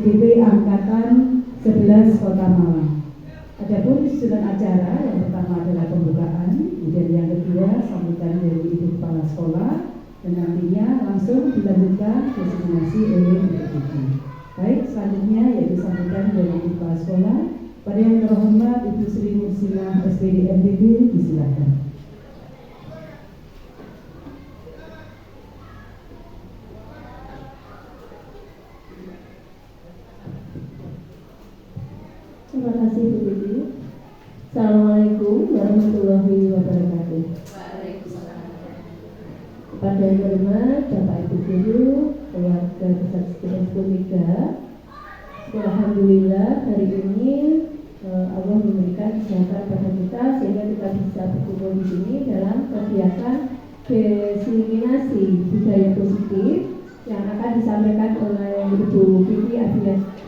CDP Angkatan 11 Kota Malang. Adapun susunan acara yang pertama adalah pembukaan, kemudian yang kedua sambutan dari Ibu Kepala Sekolah, dan nantinya langsung dilanjutkan designasi oleh Ibu Guru. Baik, selanjutnya yaitu sambutan dari Ibu Kepala Sekolah. Pada yang terhormat Ibu Sri Mursinah SPD MPD, disilakan. Terima kasih Bu Titi. Assalamualaikum warahmatullahi wabarakatuh. Kepada yang hormat Bapak Ibu Guru, keluarga besar SDN 3, alhamdulillah hari ini Allah memberikan kesehatan pada kita sehingga kita bisa berkumpul di sini dalam kegiatan diseminasi budaya positif yang akan disampaikan oleh Ibu Vivi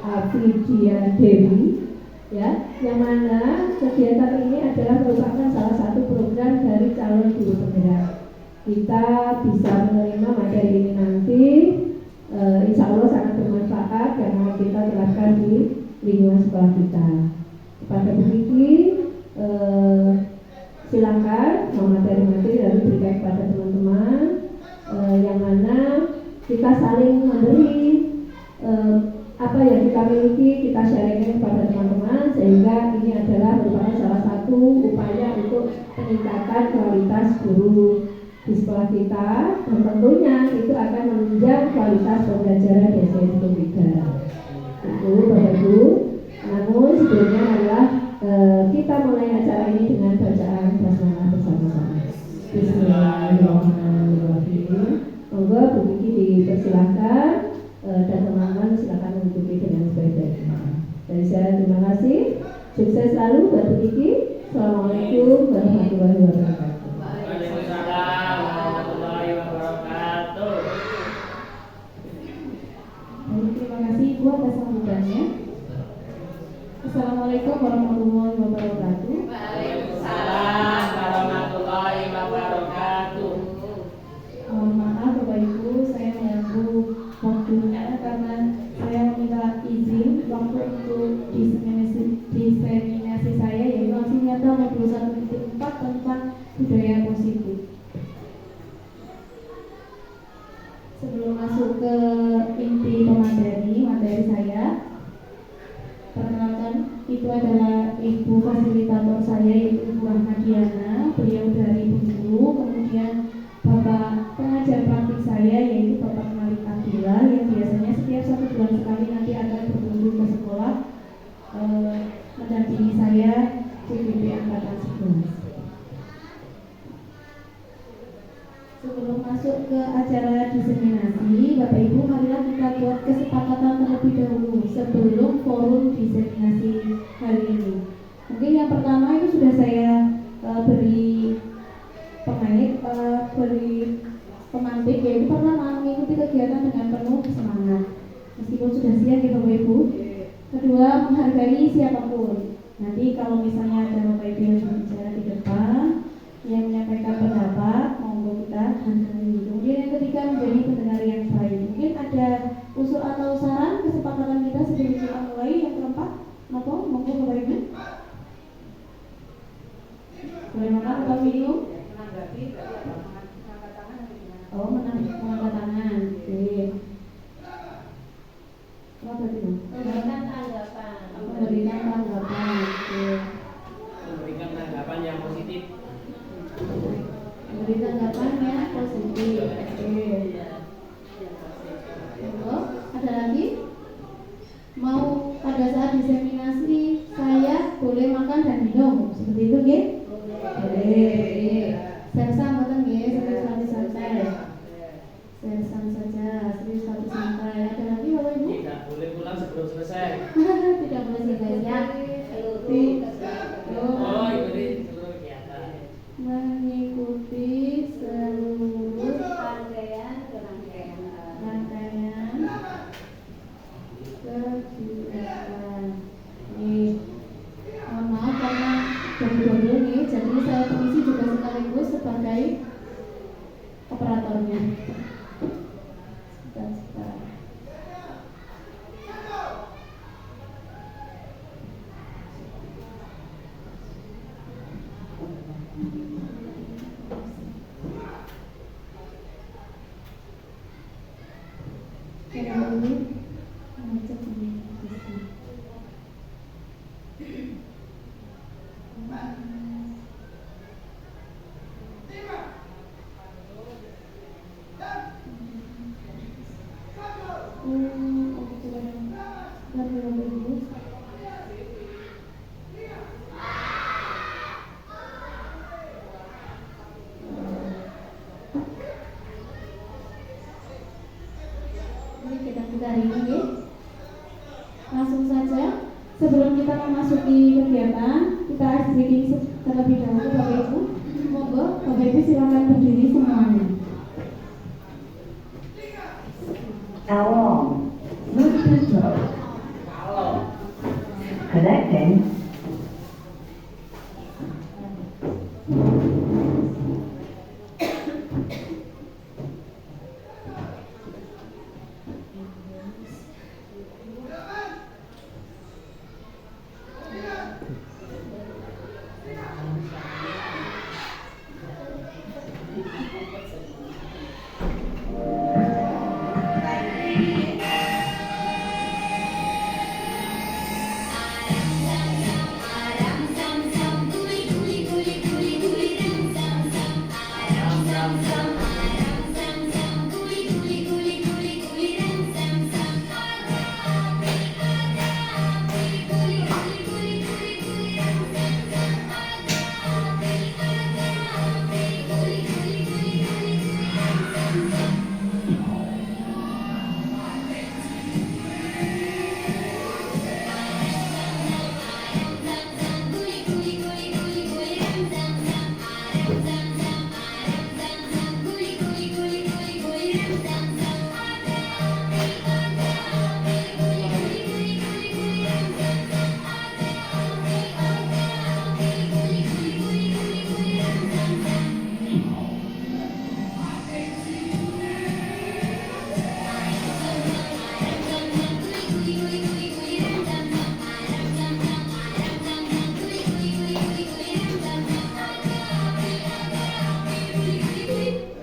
Afidia Dewi. Ya, yang mana kegiatan ini adalah merupakan salah satu program dari calon guru penggerak. Kita bisa menerima materi ini nanti, insya Allah sangat bermanfaat karena kita terapkan di lingkungan sekolah kita. Kepada Bu Kiki, silakan mau materi-materi lalu berikan kepada teman-teman, yang mana kita saling memberi apa yang kita miliki, kita sharingkan kepada teman-teman, sehingga ini adalah merupakan salah satu upaya untuk peningkatan kualitas guru di sekolah kita, dan tentunya itu akan menunjang kualitas pembelajaran di SDN 3. Itu Bapak Ibu. Namun sebelumnya adalah kita mulai acara ini dengan bacaan basmalah bersama-sama. Bismillahirrahmanirrahim. Monggo Bu Kiki dipersilakan dan teman-teman silakan mengikuti dengan sebaik-baiknya. Dan saya terima kasih. Sukses selalu buat Bu Kiki. Assalamualaikum warahmatullahi wabarakatuh. Waalaikumsalam warahmatullahi wabarakatuh. Terima kasih Bu atas sambutannya. Assalamualaikum warahmatullahi wabarakatuh. Waalaikumsalam warahmatullahi wabarakatuh. Maaf Bapak Ibu, saya mengganggu waktunya karena saya minta izin waktu untuk diseminasi saya, yaitu aksi nyata modul 1.4 tentang budaya positif. Sebelum masuk ke inti materi saya, perkenalkan, itu adalah Ibu fasilitator saya, yaitu Ibu Ahmadiana. Beliau dari Bengkulu. Kemudian Bapak pengajar praktik saya, yaitu Bapak Malik Abdillah, yang biasanya setiap 1 bulan sekali nanti akan berkunjung ke sekolah mendampingi saya CDP Angkatan 11. Sebelum masuk ke acara diseminasi, Bapak Ibu, marilah kita buat kesepakatan terlebih dahulu sebelum forum diseminasi hari ini. Mungkin yang pertama itu sudah saya beri pemantik, yaitu pertama mengikuti kegiatan dengan penuh semangat meskipun sudah siang ya Bapak Ibu. Kedua, menghargai siapapun. Nanti kalau misalnya ada Bapak Ibu yang berbicara di depan, yang menyampaikan pendapat, monggo kita hargai. Kemudian yang ketiga, menjadi pendengar yang baik. Mungkin ada usul atau saran kesepakatan kita sebelum kita mulai. Yang keempat, monggo Bapak Ibu. Boleh makan atau minum? Oh, mengangkat tangan. Oke. Apa tadi? Memberikan tanggapan. Oke. Memberikan tanggapan yang positif. Memberi tanggapan yang positif. Oke. Oh, ada lagi? Mau pada saat diseminasi saya boleh makan dan minum seperti itu, nggih? Boleh. Saya mboten nggih, santai-santai. Santai saja, serius tapi santai. Ada lagi Bapak Ibu? Tidak boleh pulang sebelum selesai. Tidak boleh selesai ya. Oh, ikuti seluruh kegiatan. Mengikuti seluruh rangkaian kegiatan. Mohon maaf karena double nih, jadi saya permisi dulu Bu mengajak ini diskusi. Ini kita hari ini ya. Langsung saja sebelum kita memasuki kegiatan kita speaking terlebih dahulu Bapak Ibu. Monggo Bapak Ibu silakan berdiri semuanya. Along, move control, Kalau connecting,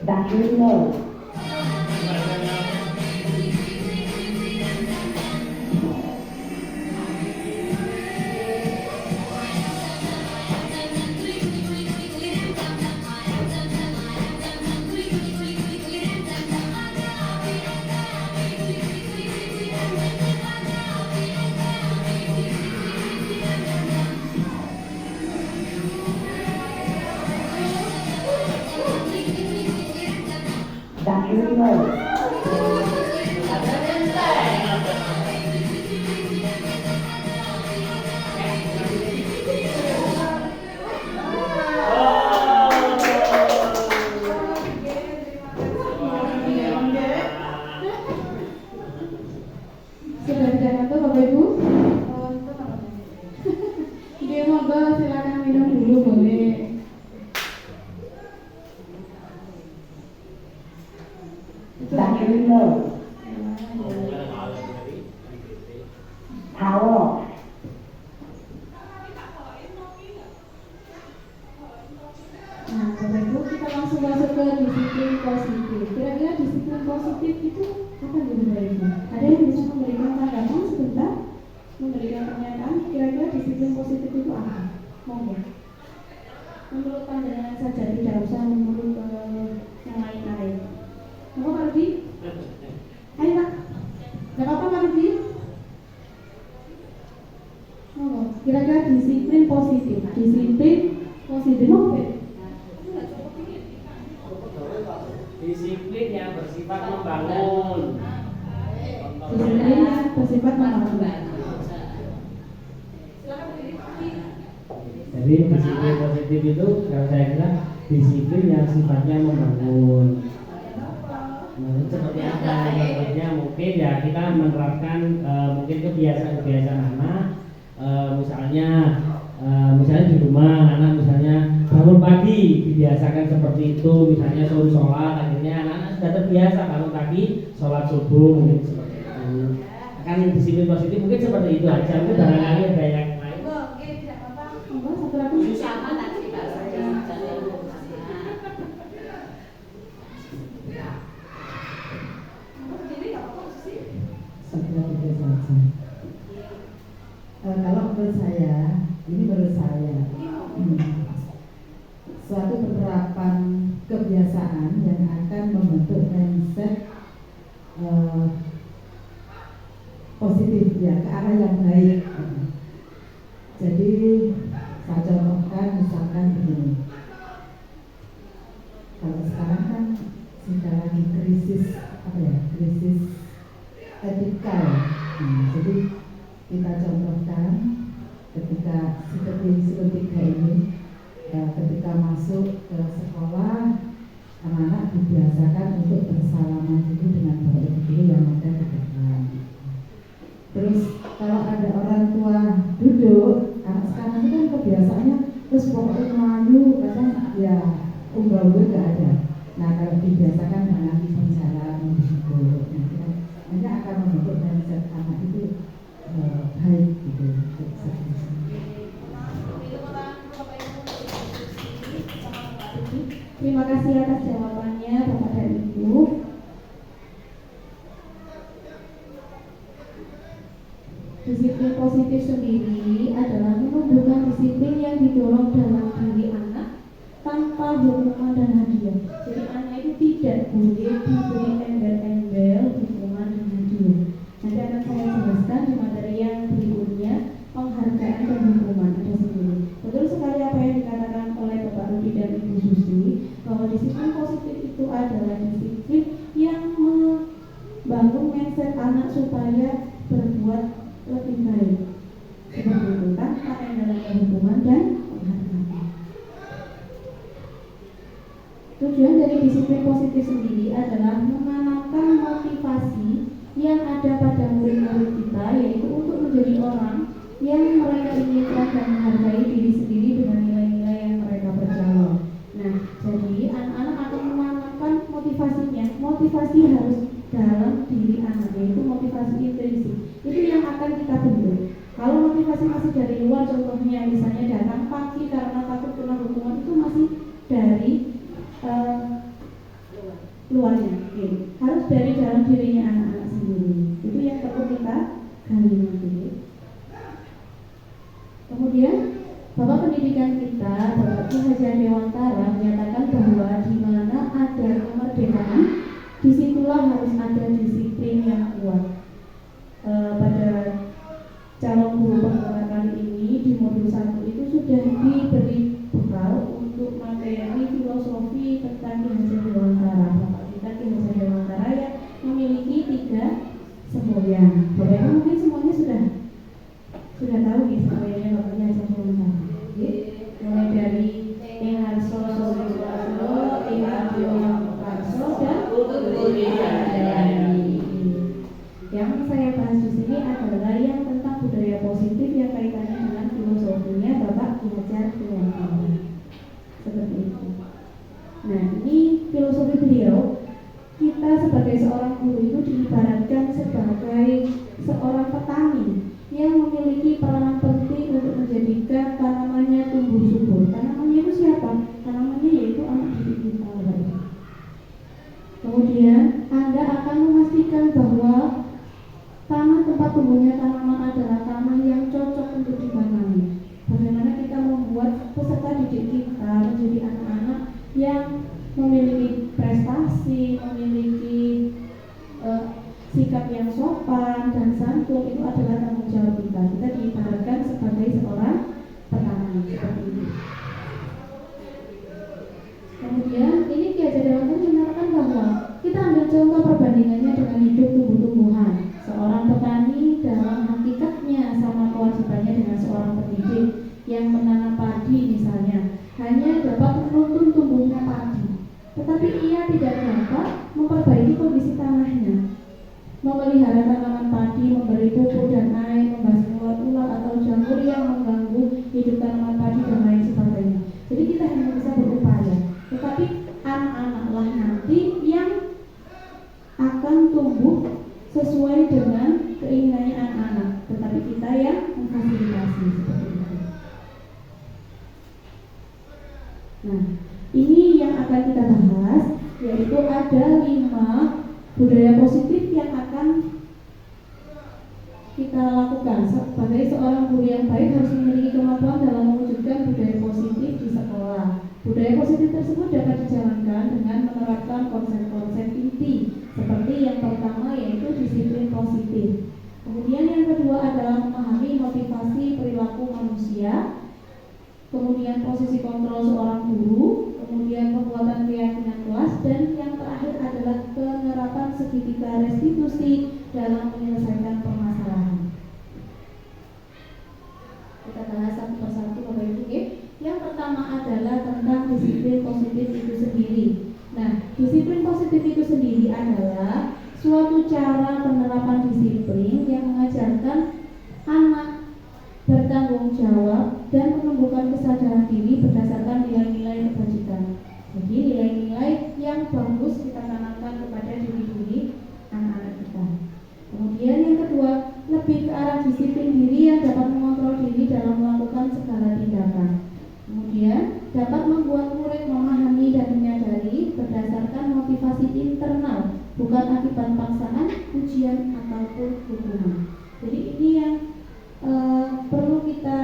battery low, battery low, Sudah tidak ngantuk Bapak Ibu? Oke, monggo silakan minum dulu boleh. battery low, power off, Nah, Bapak Ibu kita langsung masuk ke disiplin positif. Kira-kira disiplin positif itu apa nih Bapak Ibu? Ada yang bisa memberikan tanggapan sebentar? Memberikan pernyataan, kira-kira disiplin positif itu apa? Monggo. Menurut pandangan saja, tidak usah menurut yang lain-lain. Monggo Pak Rudi? Ayo Pak. Gak apa-apa Pak Rudi? Monggo. Kira-kira disiplin positif. Disiplin positif. Monggo. disiplin yang bersifat membangun. Disiplin yang bersifat membangun. Jadi disiplin positif itu kalau saya kira disiplin yang sifatnya membangun. Nah, seperti apa? Contohnya mungkin ya kita menerapkan mungkin kebiasaan-kebiasaan anak, misalnya di rumah anak misalnya bangun pagi dibiasakan seperti itu, misalnya suruh sholat, akhirnya anak-anak sudah terbiasa bangun pagi sholat subuh mungkin seperti itu. Kan disiplin positif mungkin seperti itu aja. Mungkin barangkali ada yang lain. Monggo satu lagi. Sama tadi Pak saja. menurut saya, suatu penerapan kebiasaan yang akan membentuk mindset positif ya, ke arah yang baik. Jadi saya contohkan misalkan begini, kalau sekarang kan sudah lagi krisis etika ya. Jadi kita contohkan ketika seperti ini, ketika masuk ke sekolah, anak-anak dibiasakan untuk bersalaman dulu dengan bapak ibu yang ada di depan. Terus kalau ada orang tua duduk, anak sekarang itu kan kebiasaannya terus pokoknya maju, kadang ya umbar-umbar nggak ada. Nah kalau dibiasakan dengan berjalan duduk, nanti akan membentuk mindset anak itu baik gitu. Terima kasih atas jawabannya Bapak dan Ibu. Disiplin positif sendiri adalah menumbuhkan disiplin yang didorong dalam diri anak tanpa hukuman dan hadiah. Jadi anak itu tidak boleh diberi embel-embel hukuman dan hadiah. Nanti akan saya jelaskan di materi yang berikutnya, penghargaan dan hukuman ada sendiri. Betul sekali apa yang dikatakan oleh Bapak Rudi dan Ibu Susi, bahwa disiplin positif itu adalah disiplin yang membangun mindset anak supaya berbuat lebih baik, seperti itu, tanpa embel-embel hukuman dan penghargaan. Tujuan dari disiplin positif sendiri adalah menanamkan motivasi yang ada pada murid-murid kita, yaitu untuk menjadi orang yang mereka inginkan dan menghargai diri sendiri dengan nilai-nilai yang mereka percaya. Nah, jadi anak-anak akan menanamkan motivasinya. Motivasi harus dalam diri anak, yaitu motivasi intrinsik. Itu yang akan kita bentuk. Kalau motivasi masih dari luar, contohnya misalnya datang pagi karena takut kena hukuman, itu masih dari luarnya. Harus dari dalam dirinya anak-anak sendiri. Itu yang perlu kita gali nanti. Kemudian Bapak Pendidikan kita, Bapak Ki Haji Dewantara, menyatakan bahwa di mana ada kemerdekaan, disitulah harus ada disiplin yang kuat. Pada calon guru penggerak kali ini di modul 1 itu sudah diberi bekal untuk materi filosofi tentang Ki Haji Dewantara. Bapak kita Ki Haji Dewantara yang memiliki 3 semboyan. Bapak Ibu mungkin semuanya sudah tahu nih semboyannya Bapaknya Haji Dewantara. Mulai dari yang harus solo, yang saya bahas di sini adalah yang tentang budaya positif yang kaitannya dengan filosofinya Bapak Ki Hajar Dewantara. Seperti itu. Nah, ini filosofi beliau. Kita sebagai seorang guru itu diibaratkan sebagai seorang petani yang memiliki peranan penting untuk menjadikan tanamannya tumbuh subur. Tanamannya itu siapa? Tanamannya yaitu anak didik kita. Kemudian Anda akan memastikan bahwa tanah tempat tumbuhnya tanaman adalah tanah yang cocok untuk ditanami. Bagaimana kita membuat peserta didik kita menjadi anak-anak yang memiliki prestasi, memiliki sikap yang sopan dan santun, itu adalah tanggung jawab kita. Kita diibaratkan sebagai seorang petani seperti ini. Kemudian ini Ki Hajar Dewantara menyatakan bahwa kita ambil contoh perbandingannya dengan hidup tumbuh-tumbuhan. Seorang petani dalam hakikatnya sama kewajibannya dengan seorang pendidik yang menanam padi misalnya, hanya dapat menuntun tumbuhnya padi, tetapi ia tidak dapat memperbaiki kondisi tanahnya, memelihara tanaman padi, memberi pupuk dan air, membasmi ulat-ulat atau jamur yang mengganggu hidup tanaman padi dan lain sebagainya. Jadi kita hanya bisa berupaya, tetapi anak-anaklah nanti yang akan tumbuh sesuai dengan keinginannya anak-anak, tetapi kita yang memfasilitasi seperti itu. Nah, ini yang akan kita bahas, yaitu ada 5 budaya positif yang akan kita lakukan. Sebagai seorang guru yang baik harus memiliki kemampuan dalam mewujudkan budaya positif di sekolah. Budaya positif tersebut dapat dijalankan dengan menerapkan konsep-konsep inti seperti yang pertama yaitu disiplin positif. Kemudian yang kedua adalah memahami motivasi perilaku manusia. Kemudian posisi kontrol seorang guru, kemudian penguatan keyakinan kelas, dan yang terakhir adalah penerapan segitiga restitusi dalam menyelesaikan permasalahan. Kita bahas satu persatu Bapak Ibu. Yang pertama adalah tentang disiplin positif itu sendiri. Nah, disiplin positif itu sendiri adalah suatu cara penerapan disiplin yang mengajarkan anak bertanggung jawab dan menumbuhkan kesadaran diri berdasarkan nilai-nilai kebajikan. Jadi nilai-nilai yang bagus kita tanamkan kepada diri anak-anak kita. Kemudian yang kedua, lebih ke arah disiplin diri yang dapat mengontrol diri dalam melakukan segala tindakan. Kemudian dapat membuat murid memahami dan menyadari berdasarkan motivasi internal, bukan akibat paksaan, ujian ataupun hukuman. Jadi ini yang perlu kita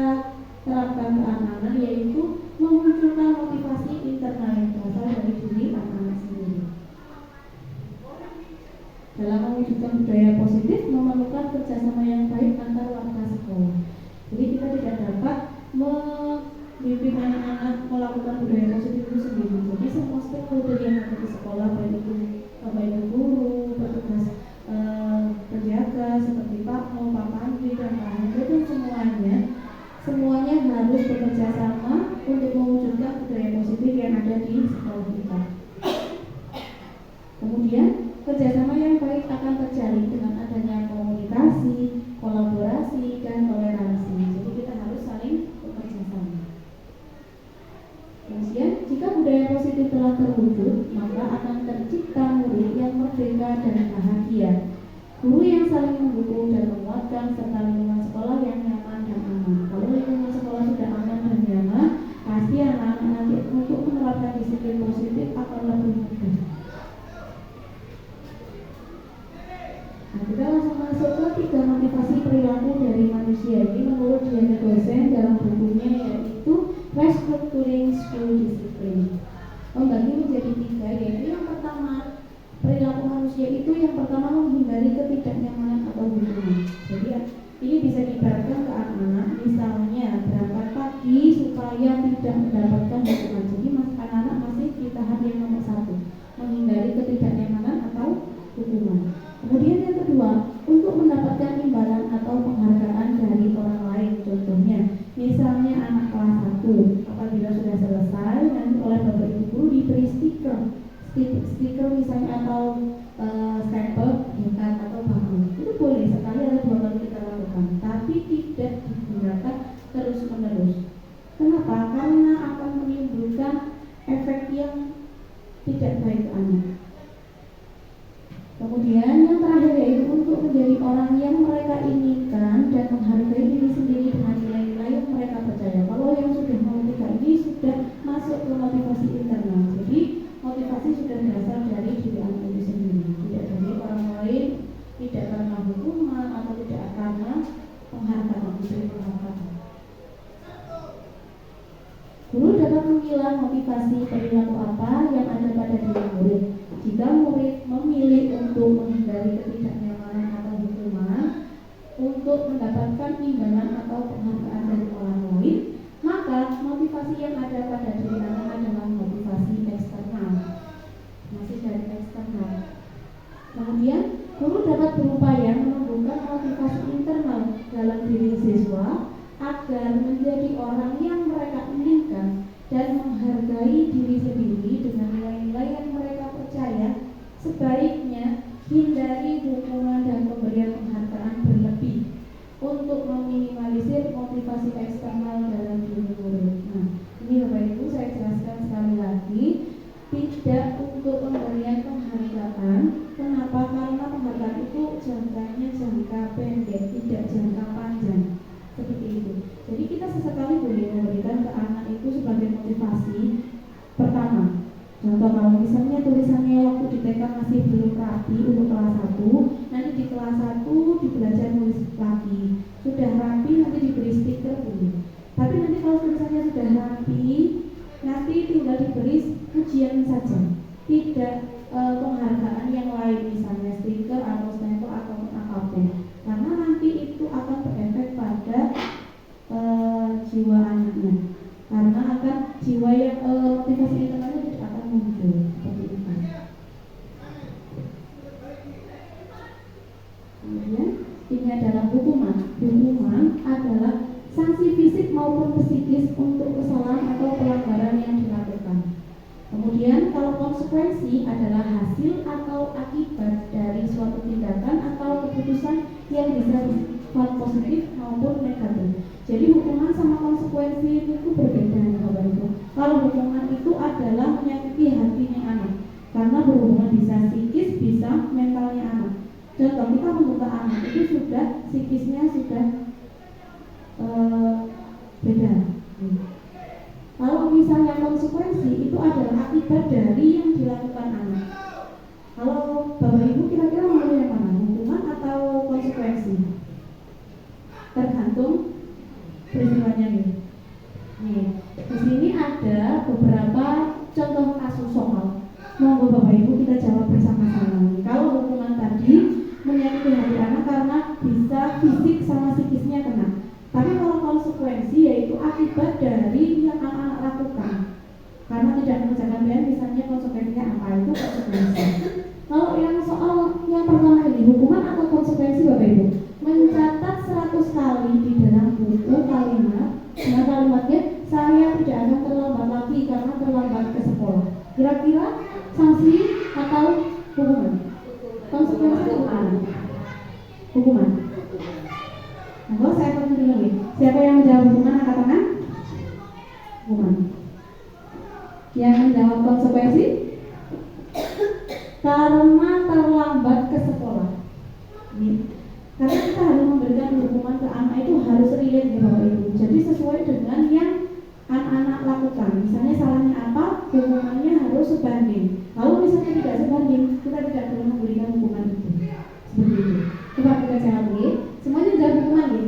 terapkan ke anak-anak, yaitu memunculkan motivasi internal yang berasal dari diri anak-anak sendiri. Dalam mewujudkan budaya positif memerlukan kerjasama yang baik antar warga sekolah. Jadi kita tidak dapat membimbing anak-anak melakukan budaya positif itu sendiri. Jadi semua stakeholder yang ada di sekolah, baik itu Bapak Ibu guru, petugas penjaga seperti Pak Mo, Pak Pandri, dan Pak Hendro, dan semuanya harus bekerja sama untuk mewujudkan budaya positif yang ada di sekolah kita. Kemudian kerjasama yang baik akan terjalin dengan adanya komunikasi, kolaborasi, dan toleransi. Jadi kita harus saling bekerja sama. Kemudian jika budaya positif telah terwujud, maka akan tercipta murid yang merdeka dan bahagia. Guru yang saling mendukung dan menguatkan, serta lingkungan sekolah yang nyaman dan aman. Kalau lingkungan sekolah sudah aman dan nyaman, pasti anak-anak nanti untuk menerapkan disiplin positif akan lebih mudah. Nah, kita langsung masuk ke 3 motivasi perilaku dari manusia. Ini menurut Diana dosen dalam bukunya, yaitu Restructuring School Discipline. Membagi menjadi 3, yaitu yang pertama, perilaku manusia itu yang pertama menghindari ketidaknyamanan atau hukuman. Jadi ini bisa diibaratkan ke anak-anak, misalnya berangkat pagi supaya tidak mendapatkan hukuman. Jadi anak-anak masih di tahap yang nomor 1, menghindari ketidaknyamanan atau hukuman. Kemudian yang kedua, untuk mendapatkan imbalan atau penghargaan dari orang lain. Contohnya, misalnya anak kelas 1 apabila sudah selesai nanti oleh Bapak Ibu guru diberi stiker misalnya atau stempel bukan atau bangku. Itu boleh sekali atau 2 kali kita lakukan, tapi tidak digunakan terus menerus. Kenapa? Karena akan menimbulkan efek yang tidak baik ke anak. Kemudian yang terakhir yaitu untuk menjadi orang yang mereka inginkan dan menghargai diri sendiri dengan nilai-nilai yang mereka percaya. Kalau yang sudah mau 3 ini sudah masuk ke motivasi internal. Jadi motivasi sudah berasal dari diri anak itu sendiri, tidak dari orang lain, tidak karena hukuman atau tidak karena penghargaan. Guru dapat memilah motivasi perilaku apa yang ada pada diri murid. Jika murid memilih untuk menghindari ketidaknyamanan atau hukuman untuk mendapatkan imbalan atau penghargaan dari orang lain, maka motivasi yang ada pada diri anak adalah motivasi eksternal, masih dari eksternal. Kemudian guru dapat berupaya menumbuhkan motivasi internal dalam diri siswa agar menjadi orang yang mereka inginkan dan menghargai diri sendiri dengan nilai-nilai yang mereka percaya. Sebaiknya hindari hukuman dan pemberian penghargaan berlebih untuk meminimalisir motivasi eksternal dalam diri murid. Nah, ini Bapak Ibu saya jelaskan sekali lagi, tidak untuk pemberian penghargaan. Kenapa? Karena penghargaan itu jangkanya jangka pendek, tidak jangka panjang. Seperti itu. Jadi kita waktu di TK masih belum rapi untuk kelas 1, nanti di kelas 1 dibelajar nulis lagi. Sudah rapi nanti diberi stiker dulu. Tapi nanti kalau misalnya sudah rapi, nanti tinggal diberi ujian saja, tidak penghargaan yang lain, misalnya stiker atau stempel atau apapun, karena nanti itu akan berefek pada jiwa anaknya, karena akan jiwa yang motivasi internalnya tidak akan muncul seperti itu. Kemudian ini adalah hukuman. Hukuman adalah sanksi fisik maupun psikis untuk kesalahan atau pelanggaran yang dilakukan. Kemudian kalau konsekuensi adalah hasil atau akibat dari suatu tindakan atau keputusan yang bisa bersifat positif maupun negatif. Jadi hukuman sama konsekuensi itu berbeda ya Bapak Ibu. Kalau hukuman itu adalah menyakiti hatinya anak, karena berhubungan bisa psikis, bisa mentalnya anak. Contoh, kita membuka anak itu sudah psikisnya sudah beda. Kalau misalnya konsekuensi itu adalah akibat dari yang dilakukan anak. Kalau Bapak Ibu kira-kira mau yang mana? Hukuman atau konsekuensi? Tergantung peristiwanya nih. Di sini ada beberapa contoh kasus soal. Monggo Bapak Ibu kita jawab bersama-sama. Kalau hukuman tadi menyakiti hati anak karena bisa fisik sama psikisnya kena. Tapi kalau konsekuensi yaitu akibat dari yang anak-anak lakukan, karena tidak mengerjakan PR, misalnya konsekuensinya apa, itu konsekuensi. Kalau yang soal yang pertama ini, hukuman atau konsekuensi Bapak Ibu, mencatat 100 kali di dalam buku kalimat, dengan kalimatnya saya tidak akan terlambat lagi karena terlambat ke sekolah. Kira-kira sanksi atau hukuman? Konsekuensi atau hukuman? Hukuman. Nah, saya tanya dulu nih. Siapa yang menjawab hukuman angkat tangan? Hukuman. Yang menjawab konsekuensi? Karena terlambat ke sekolah. Karena kita harus memberikan hukuman ke anak itu harus relate ya Bapak Ibu. Jadi sesuai dengan yang anak-anak lakukan. Misalnya salahnya apa, hukumannya harus sebanding. Kalau misalnya tidak sebanding, kita tidak perlu memberikan hukuman itu. Seperti itu. Coba kita jawab lagi. Semuanya jawab hukuman ya.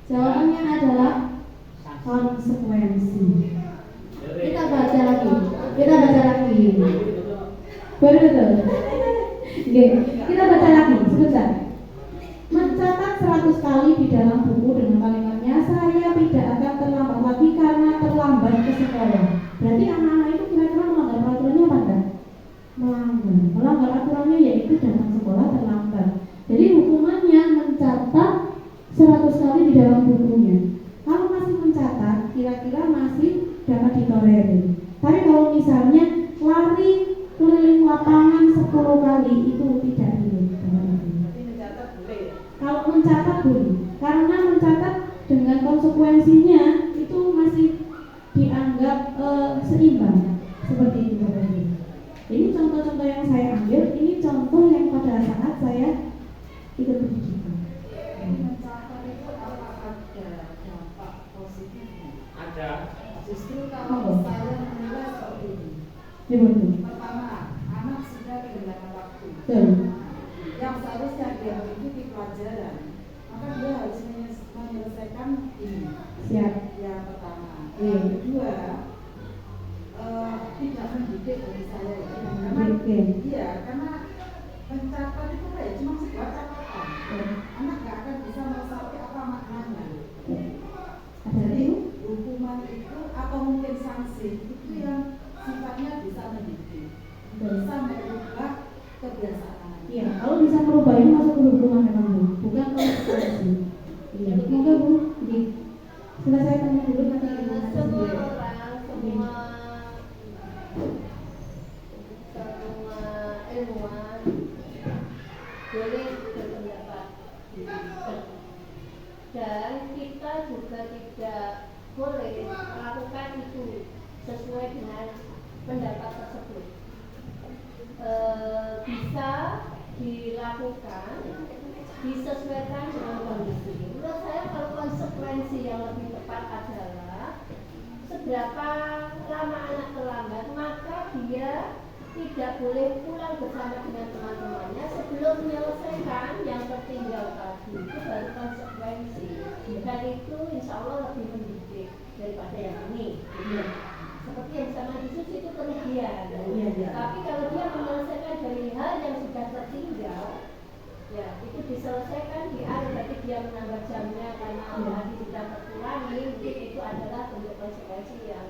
Jawabannya adalah konsekuensi. Kita baca lagi. Betul. Oke, kita baca lagi sebentar. Mencatat 100 kali di dalam buku dengan kalimatnya saya tidak akan terlambat lagi karena terlambat ke sekolah. Berarti anak-anak itu kira-kira melanggar peraturannya apa enggak? Melanggar aturannya yaitu datang sekolah terlambat. Jadi hukumannya mencatat 100 kali di dalam bukunya. Kalau masih mencatat, kira-kira masih dapat ditolerir. Tapi kalau misalnya lari keliling lapangan 10 kali itu tidak boleh. Kalau mencatat boleh, karena mencatat dengan konsekuensinya itu masih dianggap seimbang. Seperti itu Bapak Ibu. Ini contoh-contoh yang saya ambil, ini contoh yang pada saat saya ikut pendidikan. Mencatat itu apakah ada dampak positifnya? Ada. Justru kalau saya menilai seperti ini. Ya betul. Pertama, anak sudah kehilangan waktu. Betul. Yang seharusnya dia mengikuti pelajaran, maka dia harus menyelesaikan ini. Siap. Yang pertama. Iya. Yang kedua, tidak mendidik bagi saya itu. Karena mencatat itu kayak cuma sebuah catatan. Anak nggak akan bisa meresapi apa maknanya. Jadi hukuman itu atau mungkin sanksi itu yang sifatnya bisa mendidik, bisa merubah kebiasaan. Iya, kalau bisa merubah ini masuk ke hukuman memang Bu, bukan konsekuensi. Iya, semoga Bu. Jadi setelah saya tanya dulu nanti semua orang, semua ilmuwan boleh berpendapat, dan kita juga tidak boleh melakukan itu sesuai dengan pendapat tersebut. Bisa dilakukan, disesuaikan dengan kondisi. Menurut saya kalau konsekuensi yang lebih tepat adalah seberapa lama anak terlambat, maka dia tidak boleh pulang bersama dengan teman-temannya sebelum menyelesaikan yang tertinggal tadi. Itu baru konsekuensi. Dan itu insya Allah lebih mendidik daripada yang ini. Seperti yang sama Yesus itu kerugian. Tapi kalau dia menyelesaikan dari hal yang sudah tertinggal, ya itu diselesaikan di akhir, berarti dia menambah jamnya karena hari tidak terkurangi, mungkin itu adalah bentuk konsekuensi yang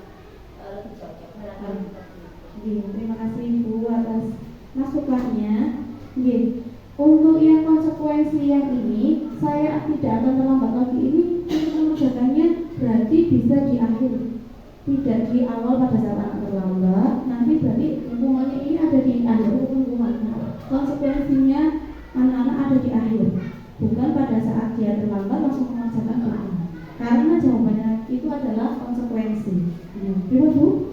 lebih cocok. Terima kasih Ibu atas masukannya. Untuk yang konsekuensi yang ini, saya tidak akan terlambat lagi. Ini untuk mengerjakannya berarti bisa di akhir, tidak di awal pada saat anak terlambat. Nanti berarti hukumannya ini ada di akhir hukuman. Konsekuensinya anak-anak ada di akhir, bukan pada saat dia terlambat langsung mengerjakan hukuman. Karena jawabannya itu adalah konsekuensi. Gimana Bu?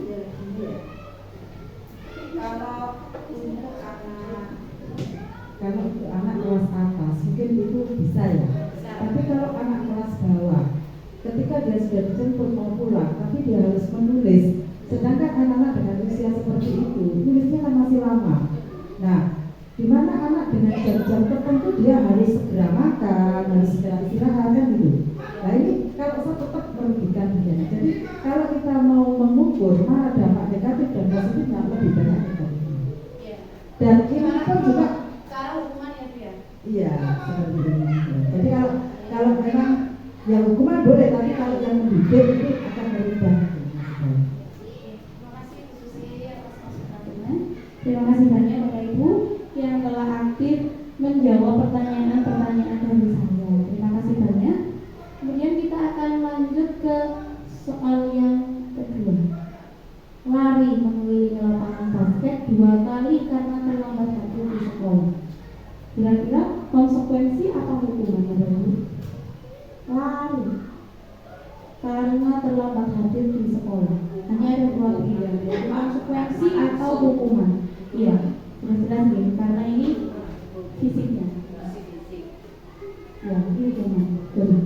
Kalau untuk anak kelas atas mungkin itu bisa ya. Tapi kalau anak kelas bawah, ketika dia sudah dijemput mau pulang, tapi dia harus menulis. Sedangkan anak-anak dengan usia seperti itu, tulisnya kan masih lama. Nah, di mana anak dengan jam-jam tertentu dia harus segera makan, harus segera istirahat kan gitu. Nah ini kalau saya tetap merugikan dia. Jadi kalau kita mau mengukur mana dampak negatif dan positifnya lebih banyak negatif. Dan ini pun juga Hukuman ya Bu ya? iya seperti ini. Jadi kalau memang yang hukuman boleh, tapi kalau yang mendidik itu akan berubah. Terima kasih Bu Susi atas masukannya. Terima kasih banyak Bapak Ibu yang telah aktif menjawab pertanyaan-pertanyaan dari saya. Terima kasih banyak. Kemudian kita akan lanjut ke soal yang kedua. Lari mengelilingi lapangan basket 2 kali karena terlambat hadir di sekolah. Kira-kira konsekuensi apa hukumannya Bapak Ibu? Lari karena terlambat hadir di sekolah. Hanya ada 2 pilihan, konsekuensi atau hukuman. Iya, jelas-jelas nih, karena ini fisiknya. Ya, ini hukuman.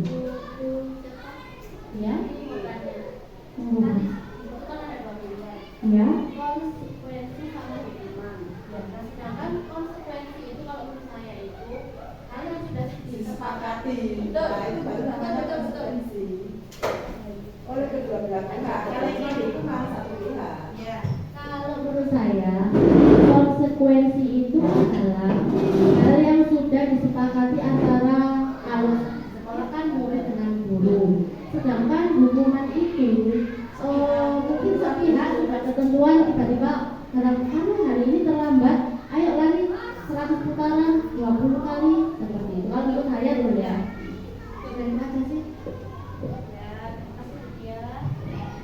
Ya. Ya. Konsekuensi sama hukuman. Sedangkan konsekuensi itu kalau menurut saya itu hal yang sudah disepakati. Nah itu baru namanya konsekuensi. Oleh kedua belah pihak. Kalau ini itu malah satu pihak. Kalau menurut saya konsekuensi itu adalah hal yang sudah disepakati antara kalau sekolah kan murid dengan guru. Sedangkan hukuman itu mungkin sepihak sudah ketentuan tiba-tiba kamu hari ini terlambat, ayo lari 100 putaran 20 kali seperti itu. Kalau menurut saya dulu ya. Terima kasih.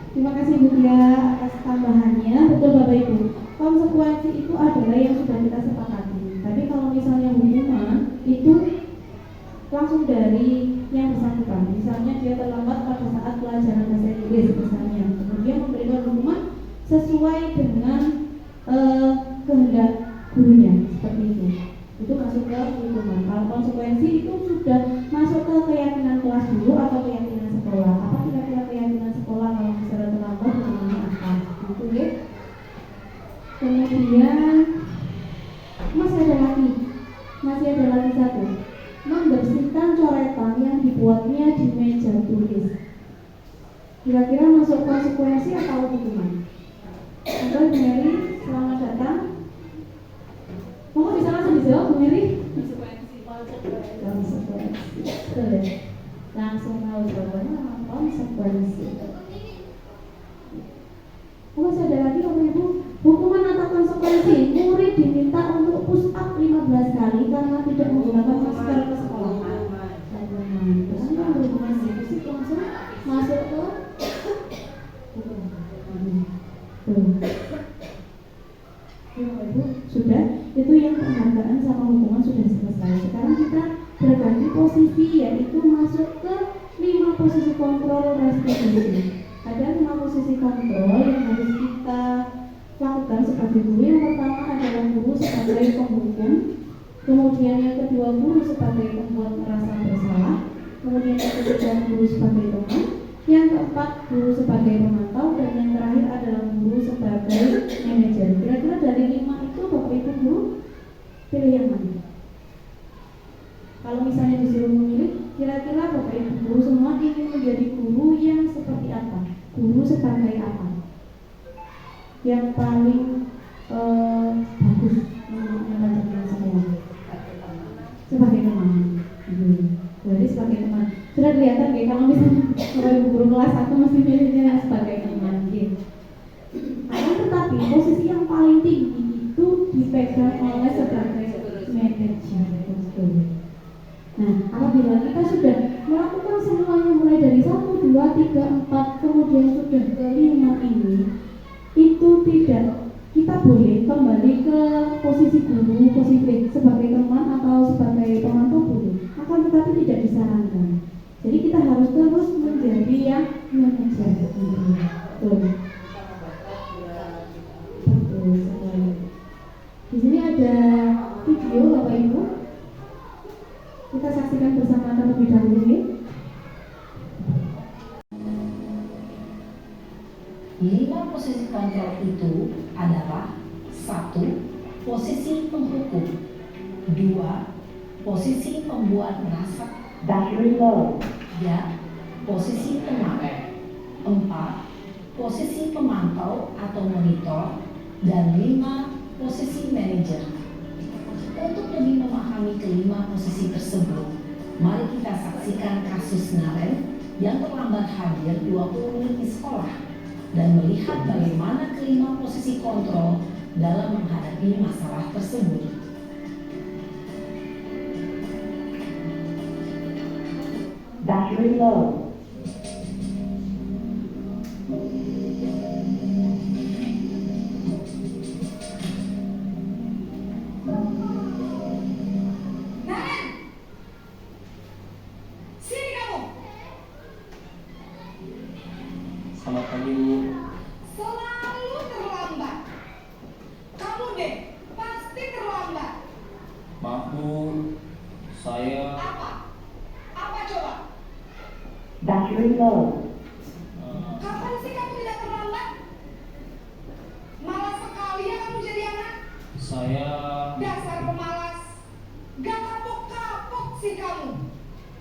Terima kasih Bu Tia atas tambahannya. Betul Bapak Ibu, konsekuensi itu adalah yang sudah kita sepakati. Tapi kalau misalnya hukuman itu langsung dari yang bersangkutan. Misalnya dia terlambat pada saat pelajaran bahasa Inggris misalnya, kemudian memberikan hukuman sesuai dengan kehendak gurunya, seperti itu masuk ke hukuman. Kalau konsekuensi itu sudah masuk ke keyakinan kelas guru atau keyakinan sekolah. Apa kira-kira keyakinan sekolah kalau misalnya terlambat hukumannya apa? Gitu ya. Kemudian masih ada lagi satu, membersihkan coretan yang dibuatnya di meja tulis. Kira-kira masuk konsekuensi atau hukuman? Atau Bu Mary, selamat datang. Monggo bisa langsung dijawab Bu Mary. Konsekuensi. Betul. Langsung tahu jawabannya konsekuensi. Masih ada lagi Bapak Ibu, hukuman atau konsekuensi? Murid diminta untuk push up 15 kali karena tidak menggunakan masker ke sekolah. Hukuman fisik langsung masuk ke Ibu, sudah, itu yang penghargaan sama hukuman sudah selesai. Sekarang kita berganti posisi, yaitu masuk ke 5 posisi kontrol restitusi. Ada 5 posisi kontrol yang harus kita lakukan sebagai guru. Yang pertama adalah guru sebagai penghukum, kemudian yang kedua guru sebagai pembuat merasa bersalah, kemudian yang ketiga guru sebagai teman, yang keempat guru sebagai pemantau, dan yang terakhir adalah guru sebagai manajer. Kira-kira dari 5 Ibu pilih yang mana? Kalau misalnya disuruh memilih, kira-kira Bapak Ibu guru semua ingin menjadi guru yang seperti apa? Guru sebagai apa? Yang paling bagus mengajarkan saya sebagai teman. Jadi sebagai teman. Sudah kelihatan ya kalau misalnya Bapak Ibu guru kelas 1 mesti pilihnya yang sebagai teman. Akan tetapi posisi yang paling tinggi itu dipegang oleh sebagai manajer. Nah, apabila kita sudah melakukan semuanya mulai dari 1, 2, 3, 4, kemudian sudah ke 5 ini, itu tidak, kita boleh kembali ke posisi guru, posisi sebagai teman atau sebagai pemantau boleh, akan tetapi tidak disarankan. Jadi kita harus terus menjadi yang manajer. Betul sekali. Di sini ada video Bapak Ibu. Kita saksikan bersama terlebih dahulu ya. 5 posisi kontrol itu adalah 1. Posisi penghukum, 2. Posisi pembuat merasa, Battery low. 3. Posisi teman, 4. Posisi pemantau atau monitor, dan 5. Posisi manajer. Untuk lebih memahami kelima posisi tersebut, mari kita saksikan kasus Naren yang terlambat hadir 20 menit di sekolah dan melihat bagaimana kelima posisi kontrol dalam menghadapi masalah tersebut. Battery low. Selamat pagi, Bu. Selalu terlambat. Kamu deh, pasti terlambat. Maaf, Bu. Saya Apa? Apa coba? Battery low. Kapan sih kamu tidak terlambat? Malas sekali ya kamu jadi anak. saya Dasar pemalas. Gak kapok-kapok sih kamu.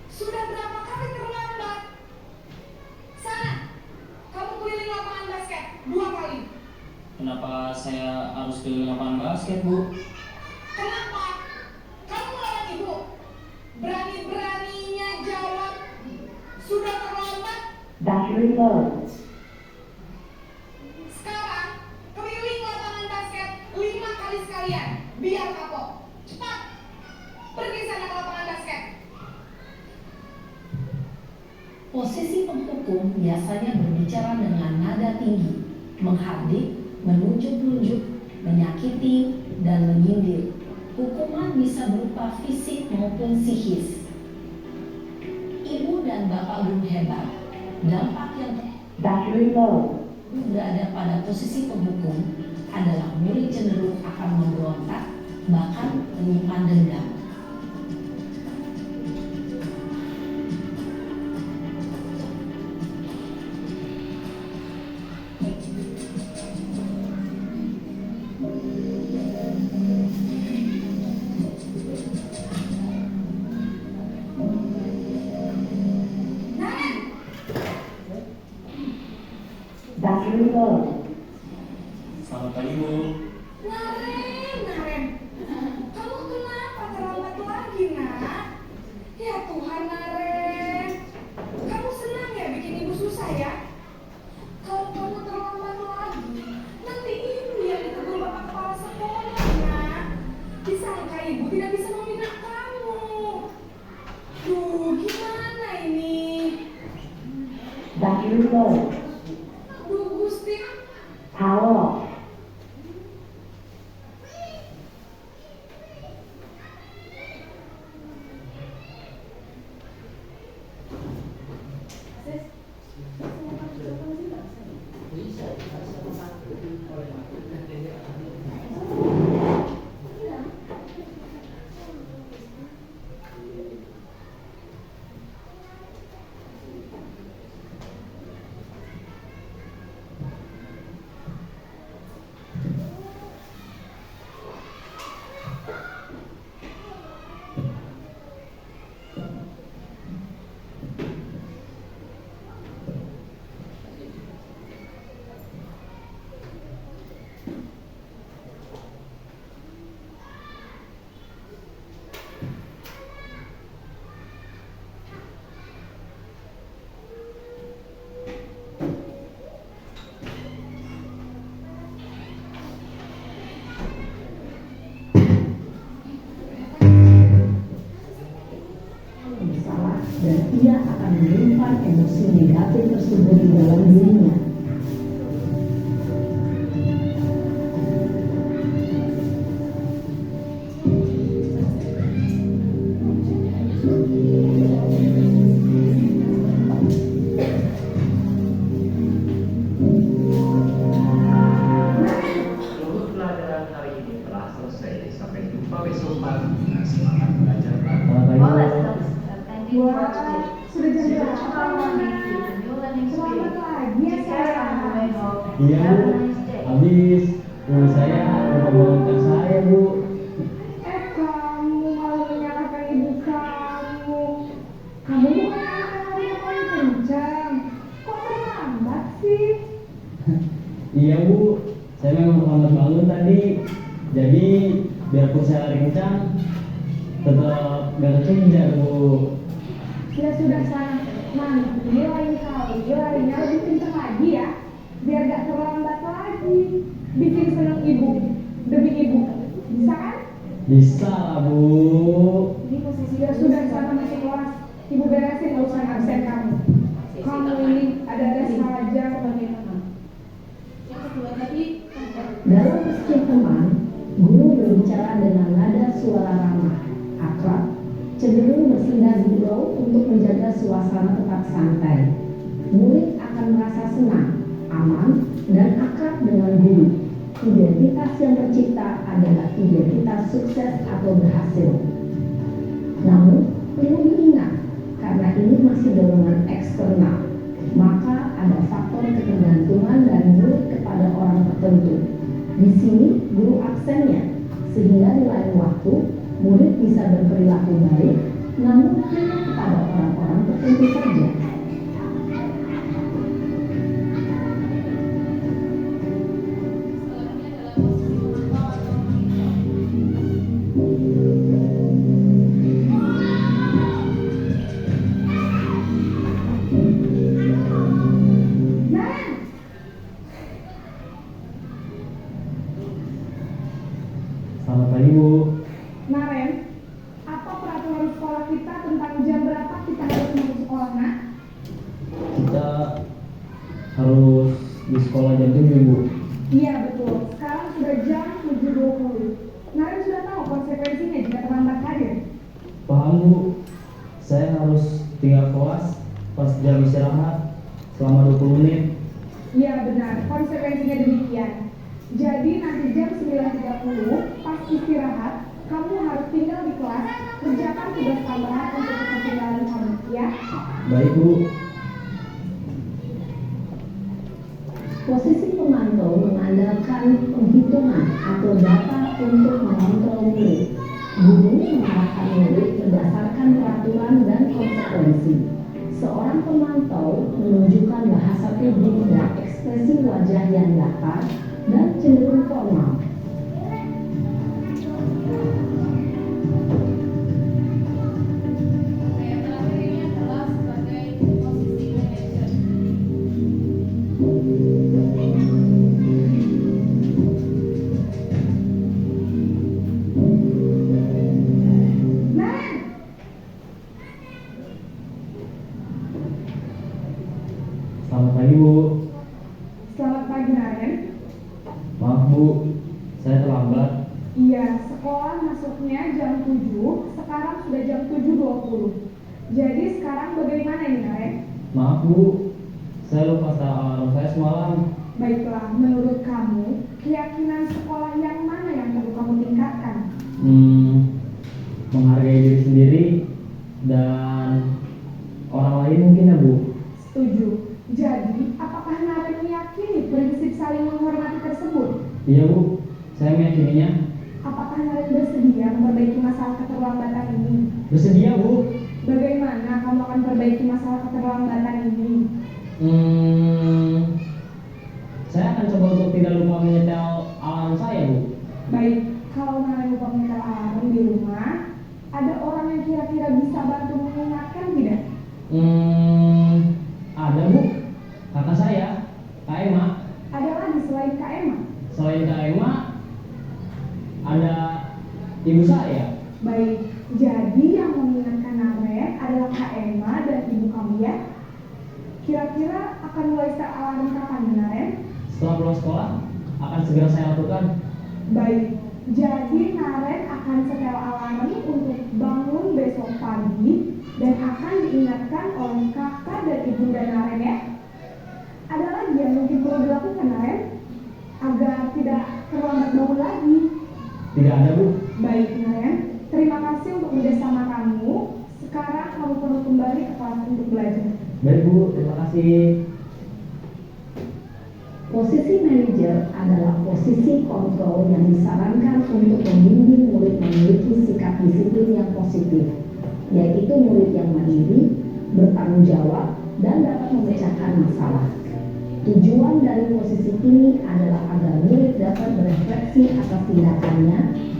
Sudah berapa kali terlambat? Sana, kamu keliling lapangan basket 2 kali. kenapa saya harus keliling lapangan basket, Bu? Kenapa? Kamu melawan ibu. Berani-beraninya jawab. Sudah terlambat. Battery low. Sekarang keliling lapangan basket 5 kali sekalian. Biar kapok. Cepat. Pergi sana ke lapangan basket. Posisi penghukum biasanya berbicara dengan nada tinggi, menghardik, menunjuk-nunjuk, menyakiti, dan menyindir. Hukuman bisa berupa fisik maupun psikis. Ibu dan bapak guru hebat, dampak yang Battery low. berada pada posisi penghukum adalah murid cenderung akan memberontak, bahkan menyimpan dendam. Battery low. Selamat pagi, Bu. Naren. Kamu kenapa terlambat lagi, nak? Ya Tuhan, Naren. Kamu senang ya bikin ibu susah ya? Kalau kamu terlambat lagi, nanti ibu yang ditegur bapak kepala sekolah, nak. Disangka ibu tidak bisa membina kamu. Duh, gimana ini? Battery low. Duh, Gusti. Power off. dan ia akan menyimpan emosi negatif tersebut di dalam dirinya. Iya Bu, habis menurut saya membangunkan saya Bu. Kamu malah menyalahkan ibu kamu. Kamu bukan anak yang paling kencang. Kok terlambat sih? Iya Bu, saya memang terlambat bangun tadi. Jadi biarpun saya lari kencang, tetap gak kekejar Bu. Ya sudah sana, nanti lain kali larinya lebih kencang lagi ya. Biar gak terlambat lagi. Bikin seneng ibu demi ibu. Bisa kan? Bisa lah Bu. Ini posisi ya sudah sana masuk kelas. Ibu beresin urusan absen kamu. Kamu ini ada-ada saja sebagai teman. Yang kedua tadi Dalam perspektif teman, guru berbicara dengan nada suara ramah, akrab, cenderung bersinggah gurau untuk menjaga suasana tetap santai. Murid akan merasa senang, aman, dan akrab dengan guru. Identitas yang tercipta adalah identitas sukses atau berhasil. Namun, perlu diingat, karena ini masih dorongan eksternal, maka ada faktor ketergantungan dari murid kepada orang tertentu. Di sini, guru absennya, sehingga di lain waktu, murid bisa berperilaku baik, namun hanya kepada orang-orang tertentu saja. Selamat pagi Bu. Naren, apa peraturan sekolah kita tentang jam berapa kita harus masuk sekolah, nak? Kita harus di sekolah jam 7 Bu. Iya betul, sekarang sudah jam 7.20. Naren sudah tahu konsekuensinya jika terlambat hadir. Paham Bu. Saya harus tinggal kelas pas jam istirahat selama 20 menit. Iya benar, konsekuensinya demikian. Jadi nanti jam 9.30 pas istirahat, kamu harus tinggal di kelas, kerjakan tugas tambahan untuk ketinggalan kamu, ya? Baik Bu. Posisi pemantau mengandalkan penghitungan atau data untuk mengontrol murid. Guru mengarahkan murid berdasarkan peraturan dan konsekuensi. Seorang pemantau menunjukkan bahasa tubuh dan ekspresi wajah yang datar dan cenderung formal. Yang terakhir ini adalah sebagai posisi manajer. Naren! Selamat pagi Bu. Selamat pagi Naren. Maaf Bu, saya terlambat. Iya, sekolah masuknya jam 7, sekarang sudah jam 7.20. Jadi sekarang bagaimana ini Naren? Maaf Bu, saya lupa start alarm saya semalam. Baiklah, menurut kamu, keyakinan sekolah yang mana yang perlu kamu tingkatkan? Menghargai diri sendiri dan orang lain mungkin ya Bu. Setuju. Jadi, apakah Naren meyakini prinsip saling menghormati tersebut? Iya Bu, saya meyakininya. Apakah Naren bersedia memperbaiki masalah keterlambatan ini? Bersedia Bu. Bagaimana kamu akan perbaiki masalah keterlambatan ini? Saya akan coba untuk tidak lupa menyetel alarm saya Bu. Baik, kalau Naren lupa menyetel alarm di rumah, ada orang yang kira-kira bisa bantu mengingatkan tidak? Ada Bu, kakak saya, Kak Emma. Ada lagi selain Kak Emma? Selain Kak Emma, ada ibu saya. Baik, jadi yang mengingatkan Naren Naren adalah Kak Emma dan ibu kamu ya. Kira-kira akan mulai setel alarm kapan Naren? Setelah pulang sekolah, akan segera saya lakukan. Baik, jadi Naren akan setel alarm untuk bangun besok pagi dan akan diingatkan oleh kakak dan ibunda Naren ya. Ada lagi yang mungkin perlu dilakukan Naren agar tidak terlambat bangun lagi? Tidak ada, Bu. Baik Naren, terima kasih untuk kerjasama kamu. Sekarang kamu perlu kembali ke kelas untuk belajar. Baik, Bu. Terima kasih. Posisi manajer adalah posisi kontrol yang disarankan untuk membimbing murid memiliki sikap disiplin yang positif, yaitu murid yang mandiri, bertanggung jawab, dan dapat memecahkan masalah. Tujuan dari posisi ini adalah agar murid dapat berefleksi atas tindakannya.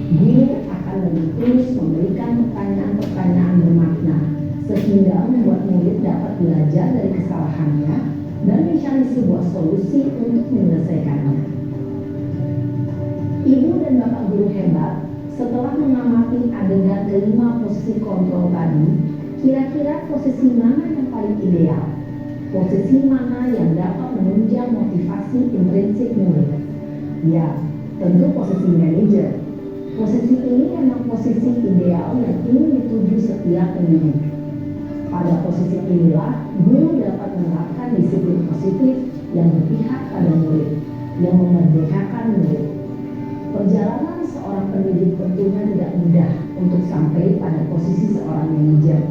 Guru akan lebih tulus memberikan pertanyaan-pertanyaan bermakna, sehingga membuat murid dapat belajar dari kesalahannya dan mencari sebuah solusi untuk menyelesaikannya. Ibu dan bapak guru hebat, setelah mengamati adegan kelima posisi kontrol tadi, kira-kira posisi mana yang paling ideal? Posisi mana yang dapat menunjang motivasi intrinsik murid? Ya, tentu posisi manajer. Posisi ini memang posisi ideal yang ingin dituju setiap pendidik. Pada posisi inilah, guru dapat menerapkan disiplin positif yang berpihak pada murid, yang memerdekakan murid. Perjalanan seorang pendidik tentunya tidak mudah untuk sampai pada posisi seorang manajer.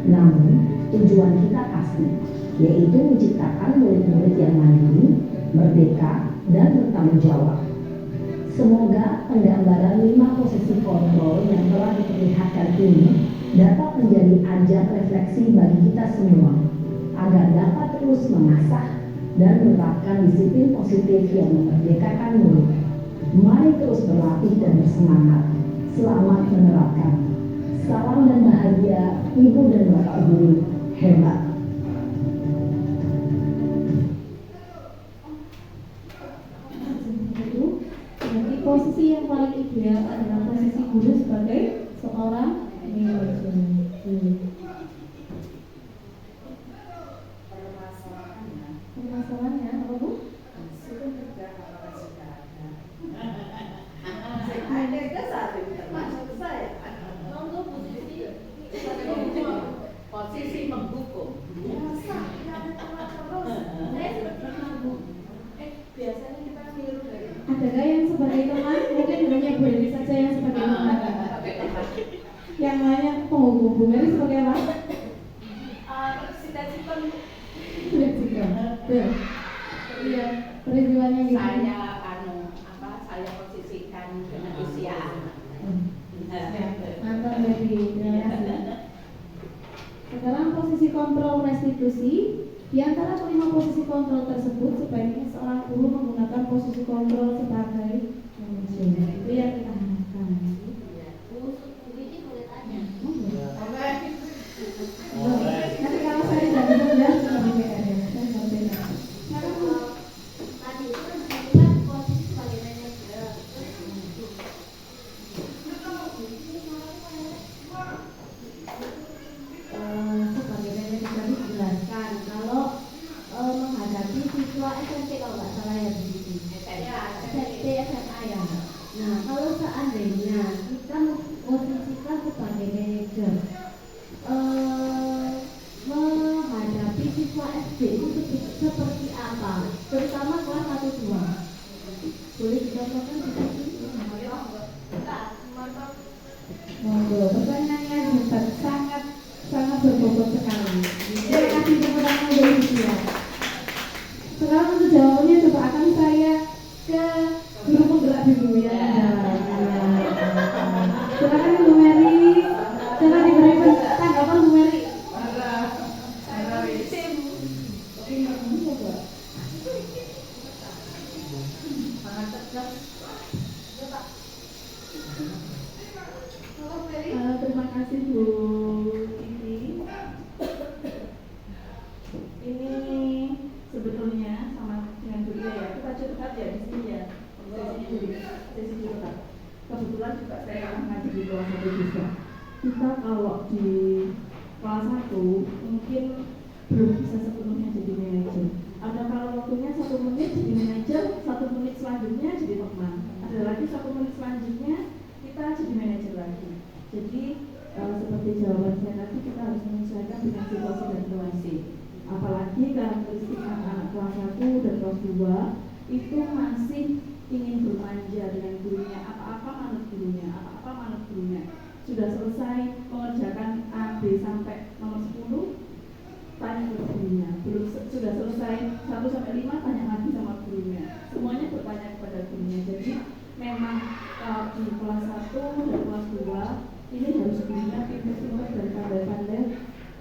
Namun, tujuan kita pasti, yaitu menciptakan murid-murid yang mandiri, merdeka, dan bertanggung jawab. Semoga penggambaran 5 posisi kontrol yang telah diperlihatkan ini dapat menjadi ajang refleksi bagi kita semua, agar dapat terus mengasah dan menerapkan disiplin positif yang memerdekakan murid. Mari terus berlatih dan bersemangat. Selamat menerapkan. Salam dan bahagia, Ibu dan Bapak Guru hebat. Jadi posisi yang paling ideal adalah posisi guru sebagai seorang manajer. Permasalahannya apa Bu? Posisi menghukum. Biasanya kita niru dari. Adakah yang sebagai teman? Mungkin hanya Bu Eli saja yang sebagai teman. Yang lainnya penghukum. Bu Eli sebagai apa? Cita-cita. Betul. Iya, peristiwanya gitu. Saya posisikan dengan usia. Mantap Baby, terima kasih. Sekarang posisi kontrol restitusi. Di antara kelima posisi kontrol tersebut, sebaiknya seorang guru menggunakan posisi kontrol sebagai manajer. Itu yang kita harapkan. Nanti kalau saya tidak bisa jelas, kita BPR ya. Saya nggak beda. Sekarang Tadi itu kan disebutkan posisi sebagai manajer. Sebagai manajer tadi dijelaskan kalau menghadapi siswa SMP kalau nggak salah ya begitu. SMP SMA ya. Nah kalau seandainya kita posisikan sebagai manajer menghadapi siswa SD itu seperti apa? Terutama kelas 1-2. Boleh dicontohkan seperti itu? Monggo, pertanyaannya hebat, sangat berbobot sekali. Terima kasih tepuk tangan dari Lucia. Sekarang untuk jawabannya coba akan saya ke guru penggerak dulu ya. Silakan Bu Mary. Silakan diberi tanggapan Bu Mary. Terima kasih Bu Titi. Ini sebetulnya sama dengan Bu Ida ya, kita curhat ya di sini ya. Sesi curhat. Kebetulan juga saya pernah ngaji di kelas 1 juga. Kita kalau di kelas 1 mungkin belum bisa sepenuhnya jadi manajer. Ada kalau waktunya 1 menit jadi manajer, 1 menit selanjutnya jadi teman, ada lagi 1 menit selanjutnya kita jadi manajer lagi. Jadi seperti jawaban saya tadi, kita harus menyesuaikan dengan situasi dan kondisi. Apalagi karakteristik anak-anak kelas 1 dan kelas 2 itu masih ingin bermanja dengan gurunya, apa-apa manut gurunya. Sudah selesai mengerjakan A, B sampai nomor 10, tanya ke gurunya. Belum sudah selesai 1 sampai 5, tanya lagi sama gurunya. Semuanya bertanya kepada gurunya. Jadi memang di kelas 1 dan kelas 2 ini harus gurunya pintar-pintar dan pandai-pandai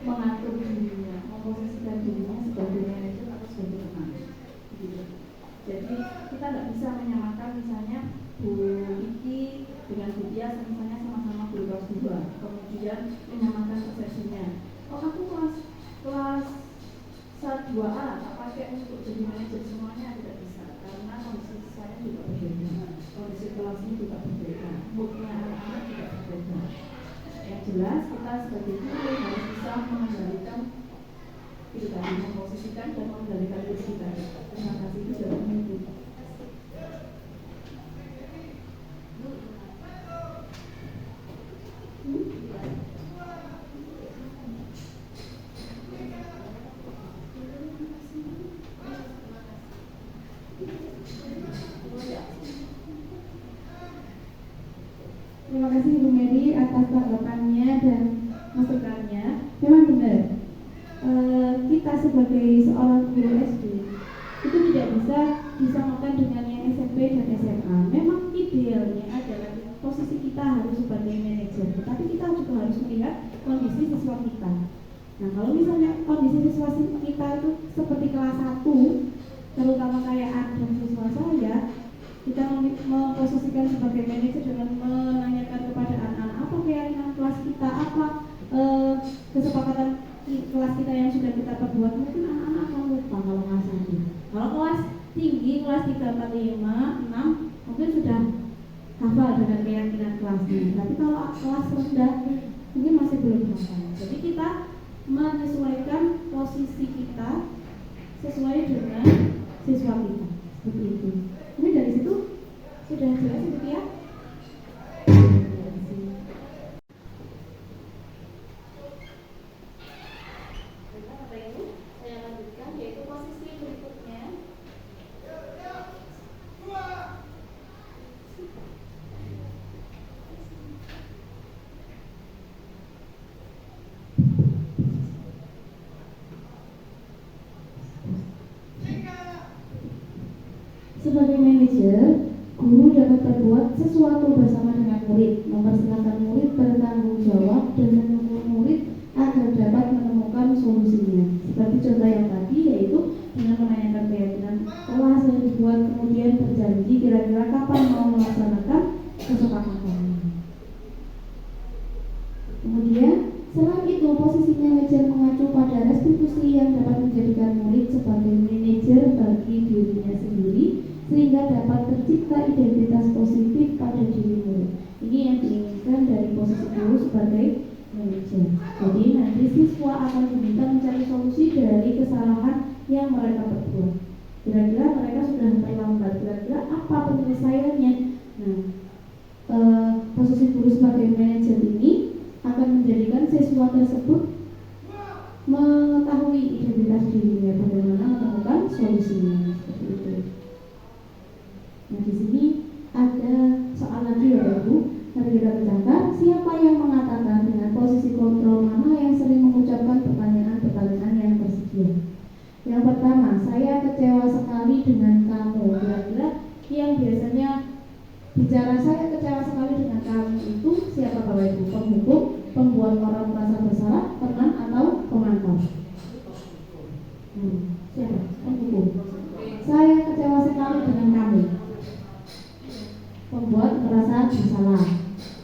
mengatur dirinya, memposisikan dirinya sebagai manajer atau sebagai teman. Gitu. Jadi kita tidak bisa menyamakan misalnya Bu Iki dengan Bu Tia misalnya sama-sama guru kelas 2, kemudian menyamakan persepsinya. Oh aku kelas 2A tak pakai untuk jadi manajer semuanya, tidak bisa karena kondisi saya juga berbeda, kondisi kelasnya juga berbeda, moodnya anak-anak juga berbeda. Yang jelas kita sebagai guru harus bisa mengendalikan diri tadi, memposisikan dan mengendalikan diri kita. Terima kasih sudah mengikuti. Terima kasih Bu Mary atas tanggapannya dan masukannya. Memang benar, kita sebagai seorang guru SD itu tidak bisa disamakan dengan yang SMP dan SMA. Memang idealnya adalah posisi kita harus sebagai manajer, tetapi kita juga harus melihat kondisi siswa kita. Nah, kalau misalnya kondisi siswa kita itu seperti kelas 1, terutama kayak ada siswa saya, kita memposisikan sebagai manajer dengan menanyakan kepada anak-anak apa keyakinan kelas kita, apa kesepakatan kelas kita yang sudah kita perbuat. Mungkin anak-anak akan lupa kalau kelas 1. Kalau kelas tinggi, kelas 3, 4, 5, 6 mungkin sudah hafal dengan keyakinan kelasnya. Tapi kalau kelas rendah mungkin masih belum hafal. Jadi kita menyesuaikan posisi kita sesuai dengan siswa kita. Seperti itu. Ini dari situ sudah jelas itu ya. Saya lanjutkan yaitu posisi berikutnya. Sebagai manajer, guru dapat berbuat sesuatu bersama dengan murid, mempersilahkan murid bertanggung jawab dan mendukung murid agar dapat menemukan solusinya. Seperti contoh yang tadi, yaitu dengan menanyakan keyakinan kelas yang dibuat, kemudian berjanji kira-kira kapan mau melaksanakan kesepakatan. Kemudian selain itu, posisi manajer mengacu pada restitusi yang dapat menjadikan murid sebagai manajer bagi dirinya sendiri, sehingga dapat tercipta identitas positif pada diri murid. Ini yang diinginkan dari posisi guru sebagai manajer. Jadi nanti siswa akan diminta mencari solusi dari kesalahan yang mereka perbuat. Kira-kira mereka sudah terlambat, kira-kira apa penyelesaiannya. Nah, posisi guru sebagai manajer ini akan menjadikan siswa tersebut mengetahui identitas dirinya, bagaimana menemukan solusinya. Seperti itu. Nah, di sini ada soal lagi ya Bu. Mari kita pecahkan. Siapa yang mengatakan dengan posisi kontrol mana yang sering mengucapkan pertanyaan-pertanyaan yang tersedia? Yang pertama, saya kecewa sekali dengan kamu. Kira-kira yang biasanya bicara saya kecewa sekali dengan kamu itu siapa Bapak Ibu? Penghukum, pembuat orang merasa bersalah, teman atau pemantau? Siapa? Penghukum. Saya kecewa sekali dengan kamu. Pembuat merasa bersalah,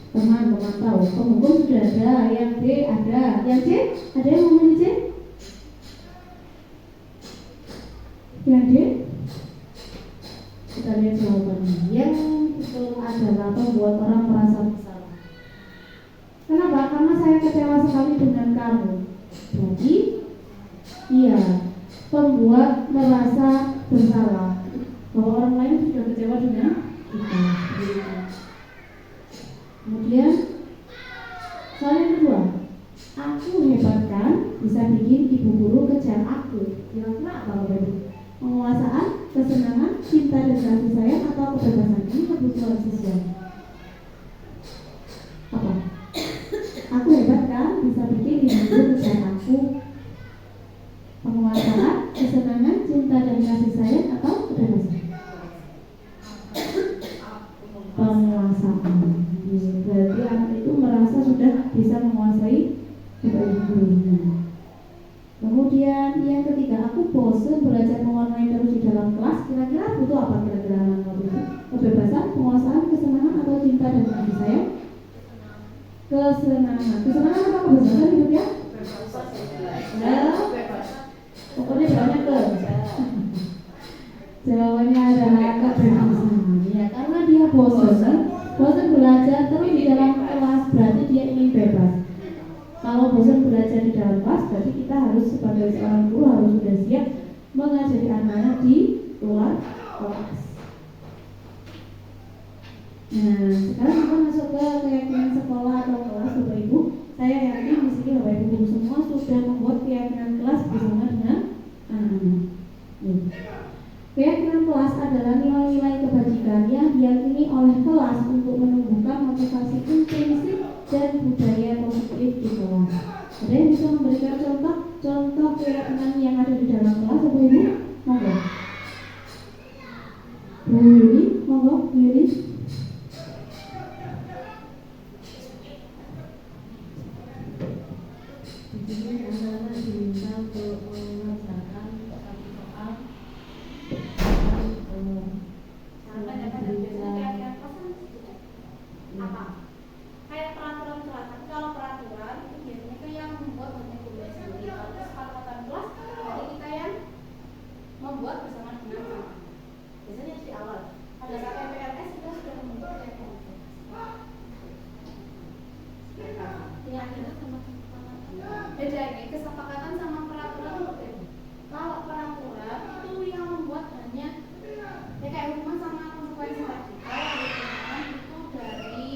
teman, pemantau. Penghukum sudah ada, yang B ada, yang C ada yang ngomong C? Yang D? Kita lihat jawabannya. Yang itu adalah pembuat orang merasa bersalah. Kenapa? Karena saya kecewa sekali dengan kamu. Iya, pembuat merasa bersalah bahwa orang lain sudah kecewa dengan kita. Kemudian soal yang kedua, aku hebat kan bisa bikin ibu guru kejar aku. Kira-kira apa Bapak Ibu? Penguasaan, kesenangan, cinta dan kasih sayang atau kebebasan? Ini kebutuhan siswa. Apa? Aku hebat kan bisa bikin ibu guru kejar aku. Penguasaan, kesenangan, cinta dan kasih sayang atau kebebasan? Penguasaan. Berarti anak itu merasa sudah bisa menguasai gurunya. Kemudian yang ketiga, aku bosan belajar mewarnai terus di dalam kelas. Kira-kira butuh apa kira-kira anak waktu itu? Kebebasan, penguasaan, kesenangan atau cinta dan kasih sayang? Kesenangan. Kesenangan apa kebebasan ibu ya? Pokoknya jawabannya ke. Jawabannya adalah kebebasan. Ya, karena dia bosan belajar terus di dalam kelas, berarti dia ingin bebas. Kalau bosan belajar di dalam kelas, berarti kita harus sebagai seorang guru harus sudah siap mengajari anak-anak di luar kelas. Nah, sekarang kita masuk ke keyakinan sekolah atau kelas, Bapak Ibu. Saya yakin di sini Bapak Ibu semua sudah membuat keyakinan kelas bersama dengan anak-anak. Keyakinan kelas adalah nilai-nilai kebajikan yang diyakini oleh kelas untuk menumbuhkan motivasi intrinsik dan budaya positif di kelas. Ada yang bisa memberikan contoh keyakinan yang ada di dalam kelas, Bapak Ibu? Monggo. Bu Yuli, monggo, Bu Yuli. Di sini anak-anak diminta untuk mengerjakan satu soal. Apa? Kayak peraturan kelas. Tapi kalau peraturan itu biasanya kan yang membuat banyak guru sendiri. Kalau kesepakatan kelas, jadi kita yang membuat bersama dengan kelas. Biasanya di awal. Pada saat PPLS kita sudah membentuk keyakinan. Beda ini kesepakatan sama peraturan berbeda. Kalau peraturan itu yang membuat hanya kayak hukuman sama konsekuensi tadi. Kalau hukuman itu dari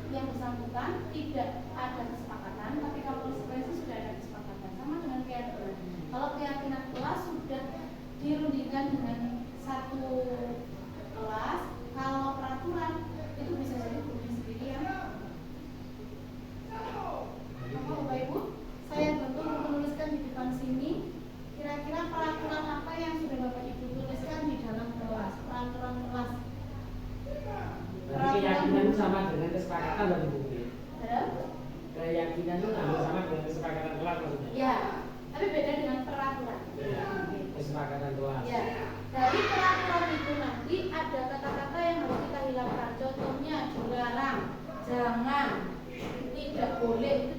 yang bersangkutan tidak ada kesepakatan, tapi kalau konsekuensi sudah ada kesepakatan. Sama dengan keyakinan. Kalau keyakinan kelas sudah dirundingkan dengan satu kelas, kalau peraturan itu bisa jadi gurunya sendiri yang Bapak Ibu, saya bantu menuliskan di depan sini kira-kira peraturan apa yang sudah Bapak Ibu tuliskan di dalam kelas. Peraturan kelas. Berarti keyakinan itu sama dengan kesepakatan dari Bu. Ada? Keyakinan itu sama dengan kesepakatan kelas maksudnya. Ya, tapi beda dengan peraturan. Ya, kesepakatan kelas. Ya, dari peraturan itu nanti ada kata-kata yang harus kita hilangkan. Contohnya dilarang, jangan, tidak boleh, itu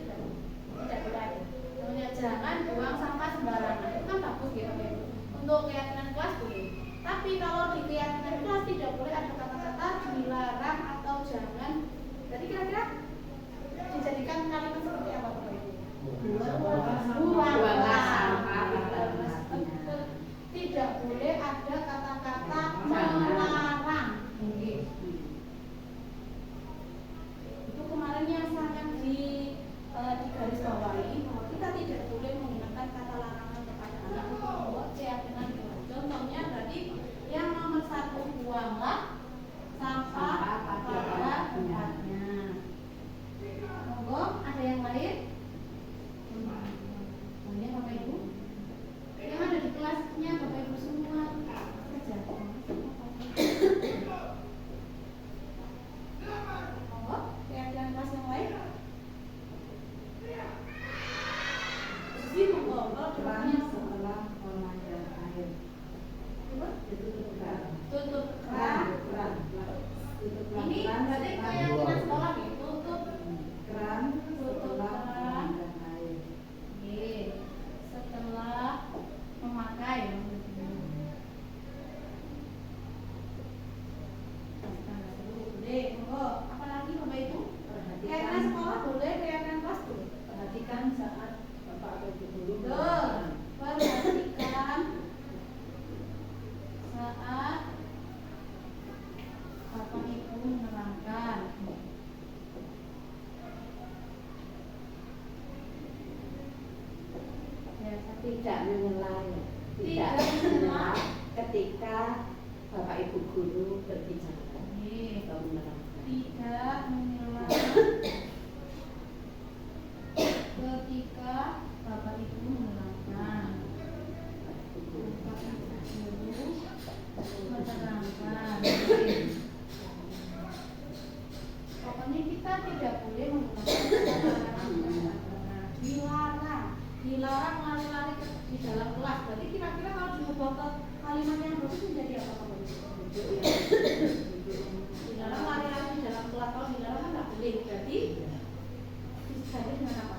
tidak boleh. Contohnya jangan buang sampah sembarangan. Itu kan bagus gitu ya. Untuk keyakinan kelas boleh. Tapi kalau di keyakinan kelas tidak boleh ada kata-kata dilarang atau jangan. Jadi kira-kira dijadikan kalimat seperti apa Bapak Ibu? Buanglah sampah. Tidak boleh ada kata-kata melarang. Itu kemarin yang sangat di garis bawahi bahwa kita tidak boleh menggunakan kata larangan kepada anak untuk membuat keyakinan itu. tidak menyela ya. Tidak menyela ketika Bapak Ibu guru berbicara atau menerangkan. Tidak menyela ketika Bapak Ibu menerangkan. Menerangkan. Pokoknya kita tidak boleh menggunakan dilarang lari-lari di dalam kelas. Berarti kira-kira kalau diubah ke kalimat yang bagus menjadi apa Bapak Ibu? Dilarang lari-lari di dalam kelas. Kalau dilarang kan nggak boleh. Berarti disebut dengan apa?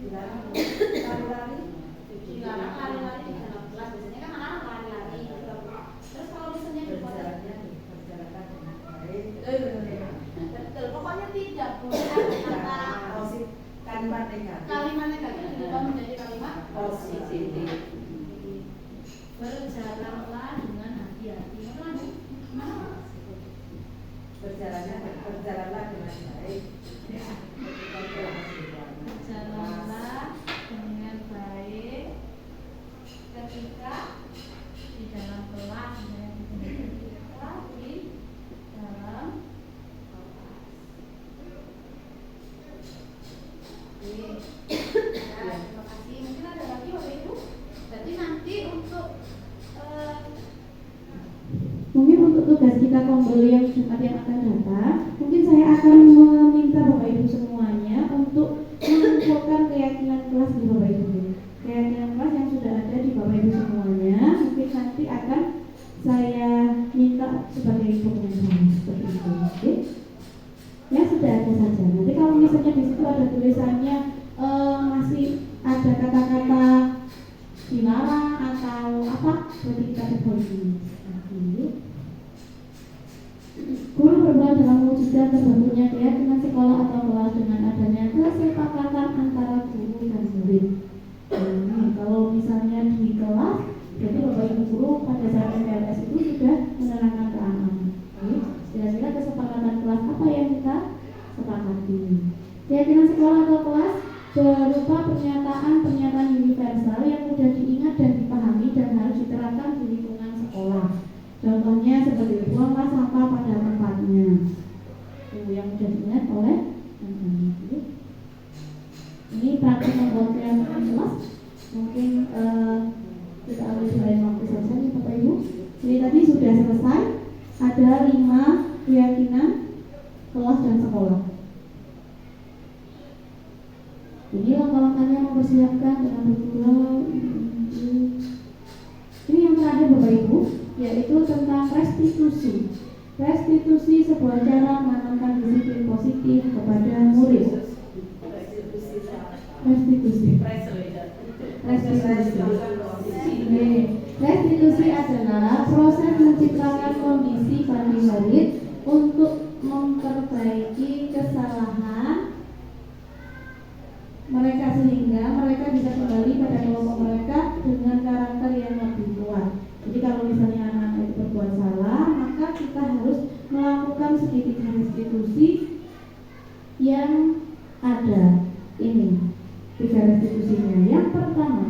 Dilarang lari-lari. Dilarang lari-lari di dalam kelas. Biasanya kan anak lari-lari. Terus kalau misalnya berjalan dengan baik. Betul. Pokoknya tidak boleh ada kalimat negatif. Kalimat negatif diubah menjadi kalimat positif. Berjalanlah dengan hati-hati. Berjalanlah dengan baik. Berjalanlah dengan baik ketika di dalam kelas, ketika di dalam terima kasih. Mungkin ada lagi Bapak Ibu. Berarti nanti untuk mungkin untuk tugas kita kembali yang Jumat yang akan datang, mungkin saya akan meminta Bapak Ibu semuanya untuk mengumpulkan keyakinan kelas di Bapak Ibu. Keyakinan kelas yang sudah ada di Bapak Ibu semuanya, mungkin nanti akan saya minta sebagai dokumen seperti itu. Oke? Ya sudah ada saja. Nanti kalau misalnya di situ ada tulisannya masih ada kata-kata dilarang atau apa, berarti kita perbaiki. Guru berperan dalam mewujudkan terbentuknya keyakinan sekolah atau kelas dengan adanya kesepakatan antara guru dan murid. Kalau misalnya di kelas, jadi Bapak Ibu guru pada saat MPLS itu sudah menerangkan ke anak. Kira-kira kesepakatan kelas apa yang kita sepakati? Keyakinan sekolah atau kelas berupa pernyataan universal yang mudah diingat dan dipahami dan harus diterapkan di lingkungan sekolah. Contohnya seperti buanglah sampah pada tempatnya. Yang mudah diingat oleh anak-anak. Ini praktik membuat keyakinan kelas. Mungkin kita ambil selain waktu saja nih Bapak Ibu. Jadi tadi sudah selesai. Ada 5 keyakinan kelas dan sekolah. Jadi langkah-langkahnya mempersiapkan dengan betul. Ini yang terakhir Bapak Ibu, yaitu tentang restitusi. Restitusi sebuah cara menanamkan disiplin positif kepada murid. Restitusi adalah proses menciptakan kondisi bagi murid untuk memperbaiki kesalahan mereka sehingga mereka bisa kembali pada kelompok mereka dengan karakter yang lebih kuat. Jadi kalau misalnya anak-anak itu berbuat salah, maka kita harus melakukan sedikit restitusi yang ada. Ini 3 restitusinya. Yang pertama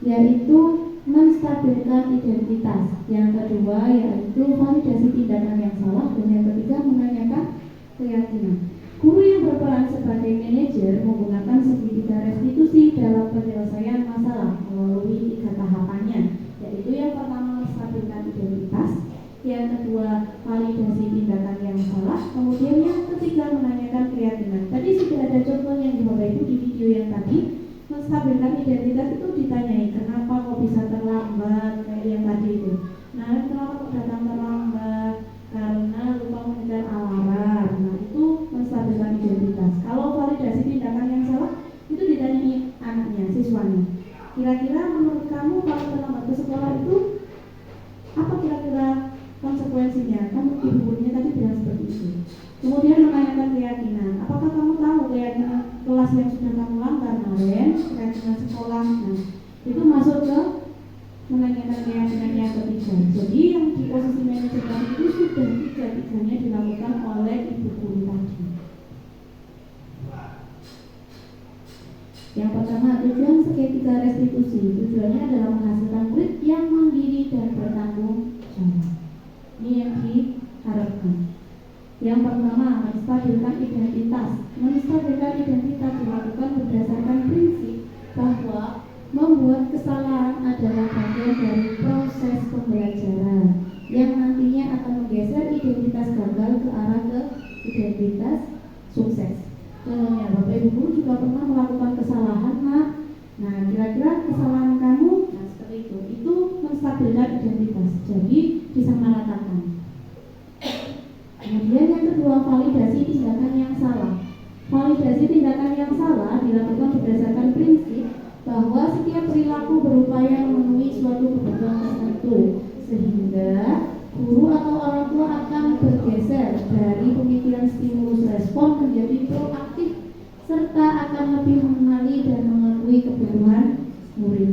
yaitu menstabilkan identitas. Yang kedua yaitu validasi tindakan yang salah, dan yang ketiga menanyakan keyakinan. Guru yang berperan sebagai manajer menggunakan segitiga restitusi dalam penyelesaian masalah melalui 3 tahapannya, yaitu yang pertama menstabilkan identitas, yang kedua validasi tindakan yang salah, kemudian yang ketiga menanyakan keyakinan. Tadi sudah ada contohnya di Bapak Ibu di video yang tadi. Menstabilkan identitas itu ditanyai kenapa kok bisa terlambat kayak yang tadi itu. Nah, kenapa kok datang terlambat? Karena lupa menyetel alarm. Nah, itu menstabilkan identitas. Kalau validasi tindakan yang salah itu ditanyai anaknya, siswanya. Kira-kira menurut kamu kalau terlambat ke sekolah itu apa kira-kira konsekuensinya? Kamu ibu gurunya tadi bilang seperti itu. Kemudian menanyakan keyakinan. Apakah kamu tahu keyakinan kelas yang sudah kamu langgar kemarin, keyakinan sekolah? Nah, itu masuk ke menanyakan keyakinan yang ketiga. Jadi yang di posisi manajer tadi itu sudah 3-3-nya dilakukan oleh ibu guru tadi. Yang pertama tujuan seketika restitusi. Tujuannya adalah menghasilkan murid yang mandiri dan bertanggung jawab. Ini yang diharapkan. Yang pertama, menstabilkan identitas. Menstabilkan identitas dilakukan berdasarkan prinsip bahwa membuat kesalahan adalah bagian dari proses pembelajaran yang nantinya akan menggeser identitas gagal ke arah ke identitas sukses. Contohnya, Bapak Ibu guru juga pernah melakukan kesalahan, Nak. Nah, kira-kira kesalahan kamu, nah seperti itu. Itu menstabilkan identitas. Jadi disamaratakan. Kemudian yang kedua, validasi tindakan yang salah. Validasi tindakan yang salah dilakukan berdasarkan prinsip bahwa setiap perilaku berupaya memenuhi suatu kebutuhan tertentu, sehingga guru atau orang tua akan bergeser dari pemikiran stimulus respon menjadi proaktif serta akan lebih mengenali dan mengakui kebutuhan murid.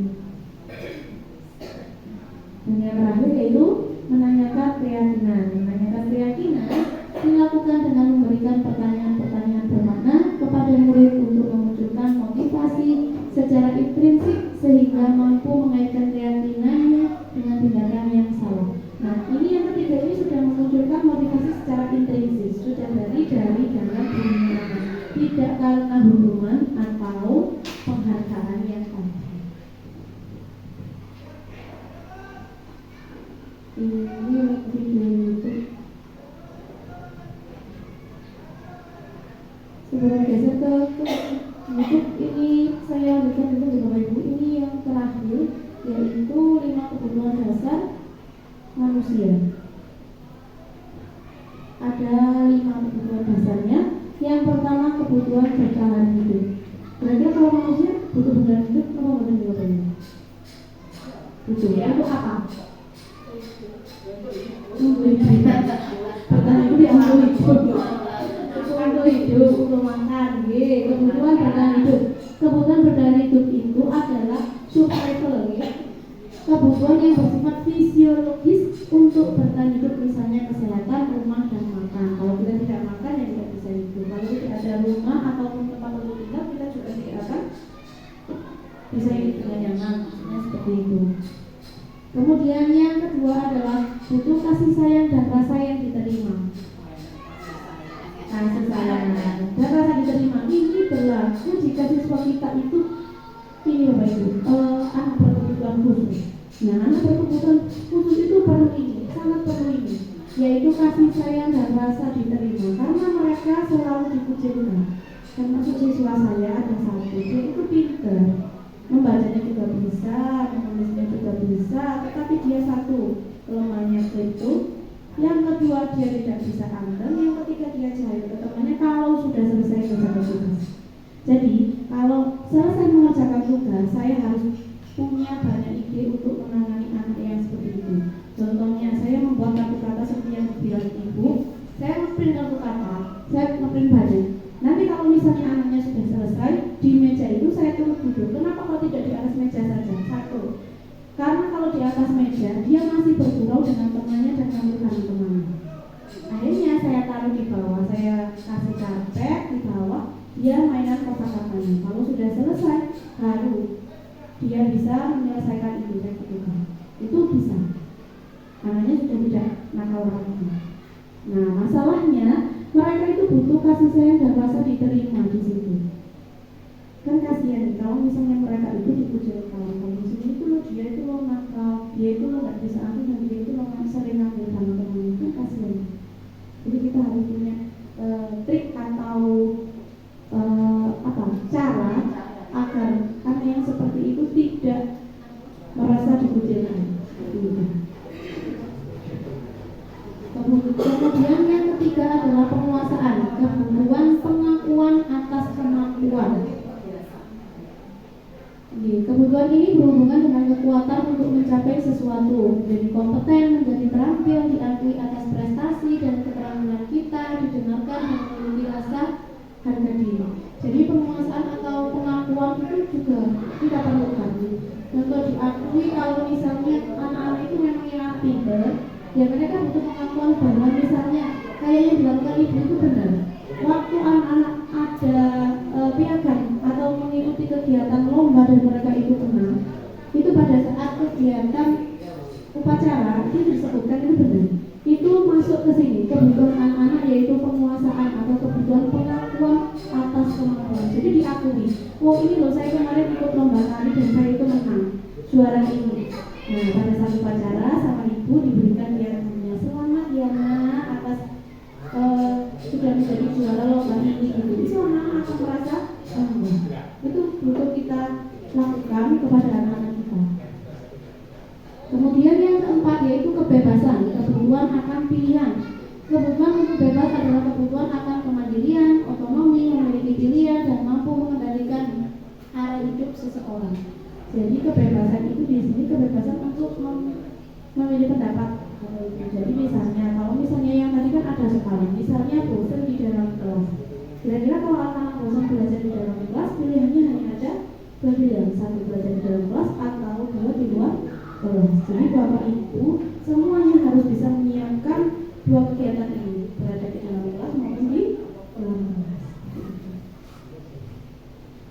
Dan yang terakhir yaitu menanyakan keyakinan. Menanyakan keyakinan dilakukan dengan memberikan pertanyaan-pertanyaan bermakna kepada murid untuk memunculkan motivasi secara intrinsik sehingga mampu mengaitkan keyakinannya dengan tindakan yang salah. Nah, ini yang ketiga ini sudah memunculkan motivasi secara intrinsik, sudah dari dalam bunyinya, tidak karena hukuman atau penghargaan yang ada. Ini video YouTube. Sebelum geser ke YouTube, ini saya lanjutkan dulu di Bapak Ibu. Ini yang terakhir yaitu 5 kebutuhan dasar manusia. Ada 5 kebutuhan dasarnya. Yang pertama, kebutuhan bertahan hidup. Kira-kira kalau manusia butuh bertahan hidup, apa butuh jawabannya? Butuh. Itu apa? Bertahan hidup ya untuk hidup, untuk makan. Kebutuhan bertahan hidup. Kebutuhan bertahan hidup itu adalah survival, kebutuhan yang bersifat fisiologis untuk bertahan hidup, misalnya kesehatan, rumah, dan makan. Kalau kita tidak makan, ya tidak bisa hidup. Kalau tidak ada rumah ataupun tempat untuk tinggal, kita juga tidak akan bisa hidup dengan nyaman. Maksudnya seperti itu. Kemudian yang kedua adalah butuh kasih sayang dan rasa yang diterima. Kasih sayang dan rasa diterima ini berlaku jika siswa kita itu ini Bapak Ibu, anak berkebutuhan khusus. Nah, anak berkebutuhan khusus itu perlu ini, sangat perlu ini, yaitu kasih sayang dan rasa diterima, karena mereka selalu dikucilkan. Termasuk siswa saya ada satu, dia itu pintar, membacanya juga bisa, menulisnya juga bisa, tetapi dia satu kelemahannya itu. Yang kedua, dia tidak bisa anteng. Yang ketiga, dia jahil ke temannya kalau sudah selesai mengerjakan tugas. Jadi, kalau selesai mengerjakan tugas, saya harus punya banyak ide untuk menangani anak yang seperti itu. Contohnya, saya membuat kartu kata seperti yang bilang ibu. Saya ngeprint kartu kata, saya ngeprint banyak. Nanti kalau misalnya anaknya sudah selesai, di meja itu saya turut duduk. Kenapa kalau tidak di atas meja saja? Satu, karena kalau di atas meja, dia masih bergurau dengan temannya dan ngambil temannya. Akhirnya saya taruh di bawah, saya kasih karpet di bawah, dia mainan kotak-kotaknya. Kalau sudah selesai, baru dia bisa menyelesaikan itu. Itu bisa. Anaknya sudah tidak nakal lagi. Nah, masalahnya mereka itu butuh kasih sayang dan rasa diterima di situ. Kan kasihan kalau misalnya mereka itu dikucilkan. Kalau misalnya itu loh, dia itu loh nakal, dia itu loh nggak bisa aku, dan dia itu loh sering ngambil teman-teman, itu kasihan. Jadi kita harus punya trik atau cara agar anak yang seperti itu tidak merasa dikucilkan. Kemudian yang ketiga adalah penguasaan, kebutuhan pengakuan atas kemampuan. Kebutuhan ini berhubungan dengan kekuatan untuk mencapai sesuatu, menjadi kompeten, menjadi terampil, diakui atas prestasi dan keterampilan kita, didengarkan dan memiliki rasa harga diri. Jadi penguasaan atau pengakuan itu juga tidak perlukan. Contoh diakui kalau misalnya anak-anak itu memang yang pintar, ya mereka butuh pengakuan bahwa misalnya kayak yang dilakukan ibu itu benar. Waktu anak-anak ada piagam atau mengikuti kegiatan lomba upacara itu disebutkan itu benar. Itu masuk ke sini kebutuhan anak-anak yaitu penguasaan atau kebutuhan pengakuan atas kemampuan. Jadi diakui, oh ini loh saya kemarin ikut lomba tari dan saya itu menang juara ini. Nah pada saat upacara sama ibu diberikan piagamnya, selamat ya nak atas sudah menjadi juara lomba ini. Itu anak-anak akan merasa bangga. Itu butuh kita lakukan kepada anak-anak kita. Kemudian yang keempat yaitu kebebasan, kebutuhan akan pilihan. Kebutuhan untuk bebas adalah kebutuhan akan kemandirian, otonomi, memiliki pilihan dan mampu mengendalikan arah hidup seseorang. Jadi kebebasan itu di sini kebebasan untuk memilih pendapat. Jadi misalnya kalau misalnya yang tadi kan ada sekolah, misalnya bosan di dalam kelas. Kira-kira kalau anak-anak bosan belajar di dalam kelas, pilihannya hanya ada dua pilihan, satu belajar di dalam kelas atau dua di luar kelas. Jadi Bapak Ibu semuanya harus bisa menyiapkan dua kegiatan ini, berada di dalam kelas maupun di luar kelas.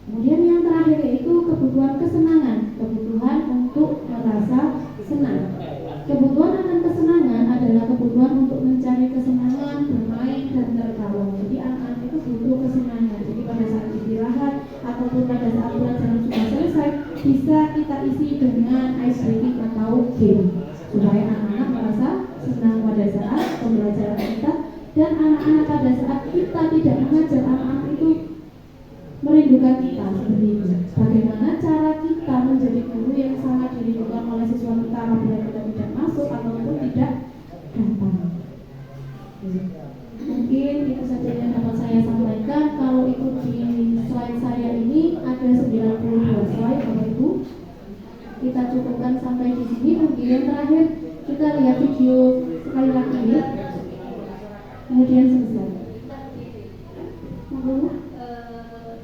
Kemudian yang terakhir yaitu kebutuhan kesenangan, kebutuhan untuk merasa senang. Kebutuhan akan kesenangan adalah kebutuhan untuk mencari kesenangan, bermain dan tertawa. Jadi anak-anak itu butuh kesenangan. Jadi pada saat istirahat ataupun pada saat pelajaran sudah selesai, bisa kita isi dengan ice breaking atau game supaya anak-anak merasa senang pada saat pembelajaran kita, dan anak-anak pada saat kita tidak mengajar, anak-anak itu merindukan kita seperti itu. Bagaimana cara kita menjadi guru yang sangat dirindukan oleh siswa kita apabila kita tidak masuk ataupun tidak datang. Mungkin itu saja yang dapat saya sampaikan. Kalau ikut di slide saya ini ada 92 slide Bapak Ibu. Kita cukupkan sampai di sini. Kemudian terakhir kita lihat video sekali lagi ya. Kemudian selesai.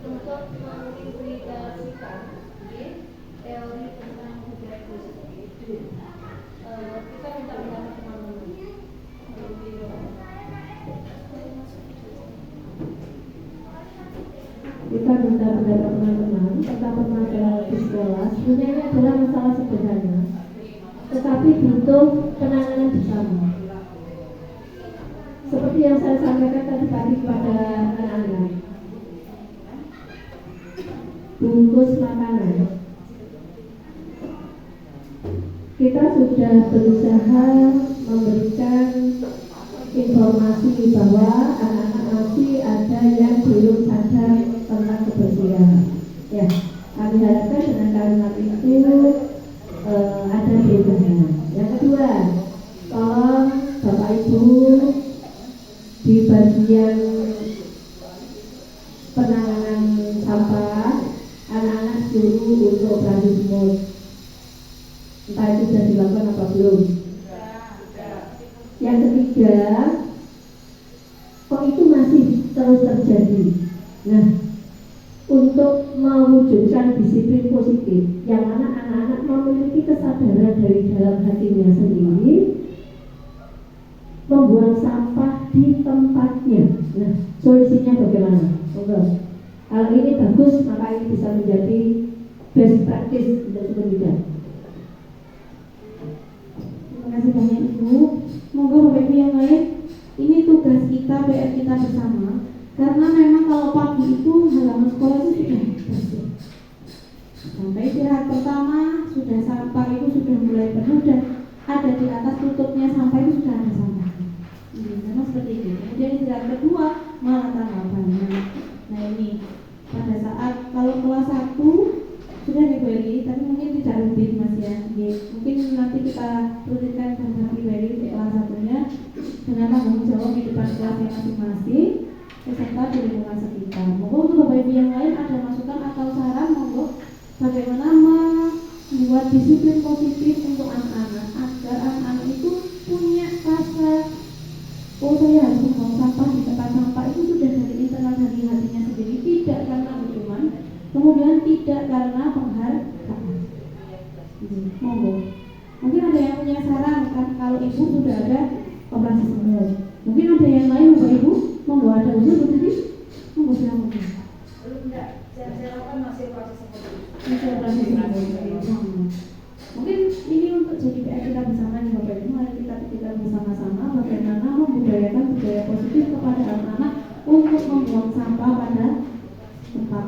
Untuk mengimplikasikan teori tentang budaya positif, kita minta pendapat teman-teman. Kita minta pendapat teman-teman tentang permasalahan di sekolah. Sebenarnya ini adalah masalah sederhana, tetapi butuh penanganan bersama. Seperti yang saya sampaikan tadi pagi kepada anak-anak, bungkus makanan. Kita sudah berusaha memberikan informasi bahwa anak-anak masih ada yang belum sadar tentang kebersihan. Ya, kami harapkan dengan kalimat itu ada perubahan. Yang kedua, tolong Bapak Ibu di bagian penanganan sampah, anak-anak suruh untuk operasi smooth. Entah itu sudah dilakukan apa belum. Yang ketiga, kok itu masih terus terjadi. Nah, untuk mewujudkan disiplin positif, yang mana anak-anak memiliki kesadaran dari dalam hatinya sendiri, membuang sampah di tempatnya. Nah, solusinya bagaimana? Kalau ini bagus, maka ini bisa menjadi best practice untuk pendidikan. Terima kasih banyak Ibu. Moga Bapak Ibu yang lain, ini tugas kita, PR kita bersama. Karena memang kalau pagi itu halaman sekolah itu sudah bersih. Sampai istirahat pertama, sudah sampah itu sudah mulai penuh dan ada di atas tutupnya sampah itu sudah ada sampah. Memang seperti itu. Kemudian istirahat kedua malah tambah banyak. Nah ini pada saat kalau kelas 1 sudah diberi, tapi mungkin tidak rutin Mas ya. Mungkin nanti kita rutinkan dengan diberi untuk kelas 1-nya dengan tanggung jawab di depan kelasnya masing-masing beserta di lingkungan sekitar. Monggo untuk Bapak Ibu yang lain ada masukan atau saran, monggo bagaimana membuat disiplin positif untuk anak-anak agar anak-anak itu punya rasa oh saya harus membuang sampah di tempat sampah itu sudah dari internal dari hatinya sendiri, tidak karena hukuman, kemudian tidak karena penghargaan. Monggo. Mungkin ada yang punya saran kan, kalau Ibu sudah ada operasi smooth. Mungkin ada yang lain Bapak Ibu, monggo ada usul Bu Titi. Monggo silakan. Belum enggak, saya lakukan masih operasi smooth. Masih operasi smooth. Mungkin ini untuk jadi PR kita bersama nih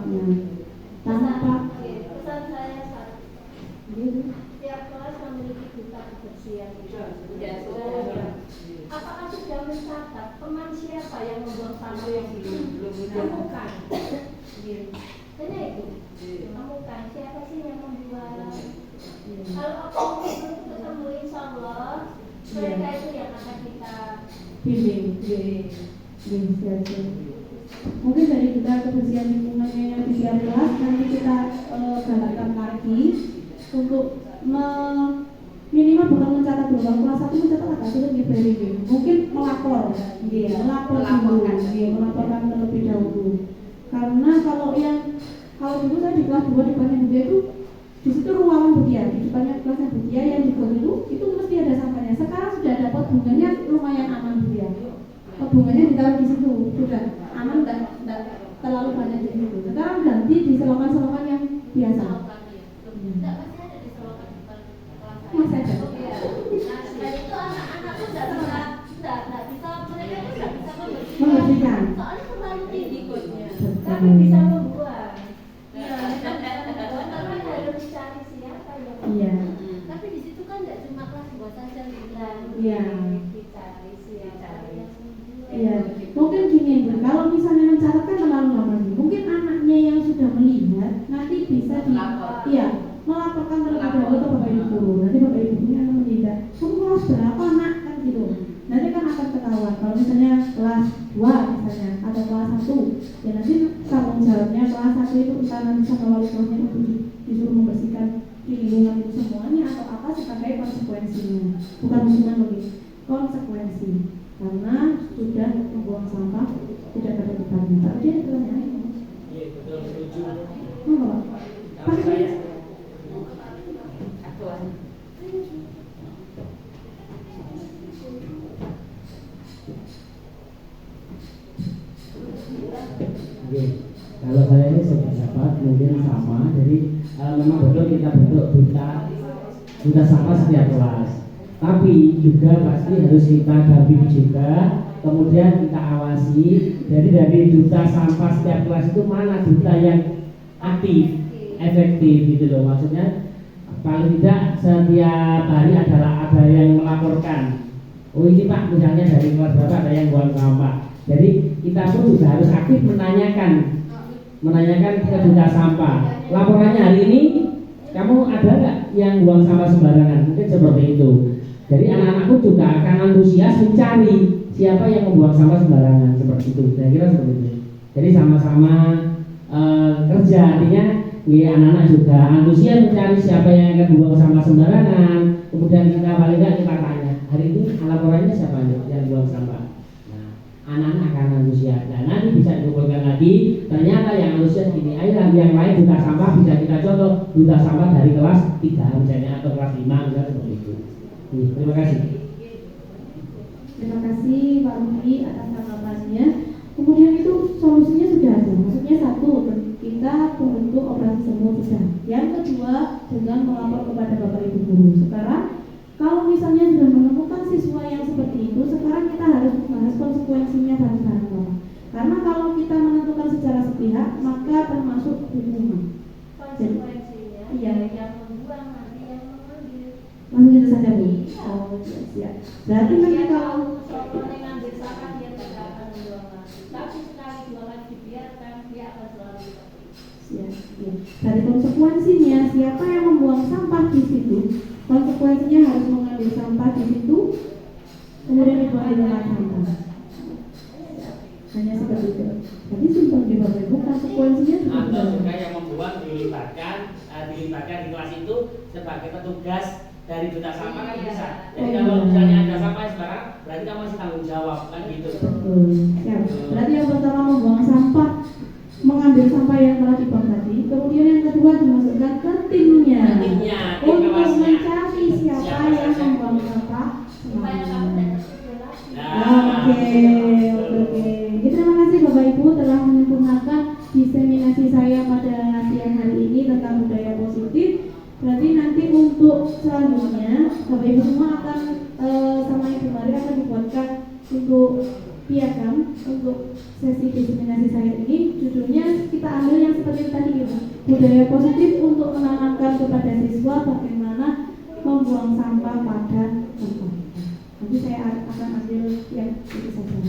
sampahnya. Tanpa pesan saya satu, setiap kelas memiliki duta kebersihan. Apakah sudah mencatat teman siapa yang membuang sampah yang belum temukan? Hanya itu, temukan siapa sih yang membuang. Kalau aku belum ketemu, insya Allah mereka itu yang akan kita bimbing. Mungkin dari duta kebersihan lingkungannya yang di kelas nanti kita galakkan lagi untuk minimal bukan mencatat dulu. Kalau kelas 1 mencatat agak sulit di briefing. Mungkin melaporkan terlebih dahulu. Karena kalau dulu saya di kelas 2 depannya Budia itu di situ ruangan Budia, di depannya kelasnya Budia yang di gor itu mesti ada sampahnya. Sekarang sudah dapat bunganya lumayan aman Budia. Bunganya ditaruh di situ sudah aman, tidak terlalu banyak di situ. Sekarang ganti di selokan-selokan yang biasa. Masih ada. Dan itu anak-anak tuh nggak bisa mereka tuh nggak bisa membersihkan. Soalnya terlalu tinggi godnya. Tapi bisa membuang. Iya, karena harus cari siapa yang. Iya. Tapi di situ kan nggak cuma kelas 2 saja bilang. Iya. Dicari siapa yang. Iya. Mungkin gini Bu, kalau misalnya mencatatkan terlalu lama, mungkin anaknya yang sudah melihat nanti bisa melaporkan terlebih dahulu ke Bapak Ibu guru. Nanti Bapak Ibu gurunya akan menindak. Kamu kelas berapa nak kan gitu. Nanti kan akan ketahuan. Kalau misalnya kelas 2 misalnya atau kelas 1, ya nanti tanggung jawabnya kelas 1 itu entah nanti sama wali kelasnya untuk disuruh membersihkan di lingkungan itu semuanya atau apa sebagai konsekuensinya. Bukan hukuman lagi, konsekuensi. Karena sudah membuang sampah tidak pada tempatnya. Tapi dia pertanyaan. Iya, betul, setuju. Apa? Kalau saya kalau saya ini sependapat mungkin sama. Jadi memang betul kita bentuk duta sampah setiap kelas. Tapi juga pasti harus kita dampingi juga, kemudian kita awasi. Jadi dari duta sampah setiap kelas itu mana duta yang aktif, efektif gitu loh. Maksudnya paling tidak setiap hari ada yang melaporkan. Oh ini Pak, misalnya dari kelas berapa ada yang buang sampah. Jadi kita pun juga harus aktif menanyakan ke duta sampah. Laporannya hari ini kamu ada nggak yang buang sampah sembarangan? Mungkin seperti itu. Jadi anak-anakku juga akan antusias mencari siapa yang membuang sampah sembarangan seperti itu. Saya kira seperti itu. Jadi sama-sama kerja, artinya anak-anak juga antusias mencari siapa yang akan membuang sampah sembarangan. Kemudian kita paling tidak kita tanya, hari ini laporannya siapa yang buang sampah? Nah, anak-anak akan antusias. Nah, nanti bisa dikumpulkan lagi. Ternyata yang antusias ini, ayolah yang lain duta sampah bisa kita contoh duta sampah dari kelas 3 misalnya atau kelas 5 misalnya seperti itu. Terima kasih. Terima kasih Pak Rufi atas tanggapannya. Kemudian itu solusinya sudah ada. Maksudnya satu, kita membentuk operasi semut sudah. Yang kedua, dengan melapor kepada Bapak Ibu guru. Sekarang kalau misalnya sudah menemukan siswa yang seperti itu, sekarang kita harus membahas konsekuensinya bareng-bareng. Karena kalau kita menentukan secara sepihak, maka termasuk hukuman. Konsekuensinya iya. Yang membuang nanti yang mengambil. Langsung itu saja Bu. Oh ya. Berarti nanti kalau soalnya ngambil sampah dia tidak akan membuang lagi. Tapi sekali dua kali dibiarkan dia akan selalu seperti itu. Ya. Dari konsekuensinya, siapa yang membuang sampah di situ, konsekuensinya harus mengambil sampah di situ, kemudian dibuang di tempat sampah. Hanya seperti itu. Jadi simpel di Bapak Ibu, konsekuensinya atau juga yang membuang dilibatkan di kelas itu sebagai petugas dari duta sampah kan bisa. Jadi kalau misalnya ada sampah sekarang, berarti kamu masih tanggung jawab kan gitu. Ya. Berarti yang pertama membuang sampah, mengambil sampah yang telah dibuang tadi, kemudian yang kedua dimasukkan ke timnya untuk mencari siapa yang membuang sampah. Supaya kamu tidak Oke. Terima kasih Bapak Ibu telah menyempurnakan diseminasi saya pada siang hari ini tentang budaya positif. Berarti nanti untuk selanjutnya Bapak Ibu semua akan sama Ibu Mari akan dibuatkan untuk piagam untuk sesi diseminasi saya ini. Judulnya kita ambil yang seperti seperti itu tadi gitu, budaya positif untuk menanamkan kepada siswa bagaimana membuang sampah pada tempat. Nanti saya akan ambil yang itu saja.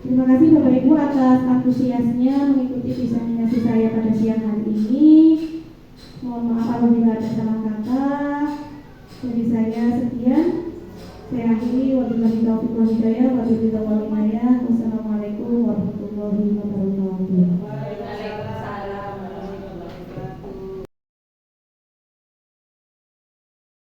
Terima kasih Bapak Ibu atas antusiasnya mengikuti diseminasi saya pada siang hari ini. Mohon maaf apabila ada salah kata. Dari saya sekian. Saya akhiri. Wabillahi taufiq wal hidayah.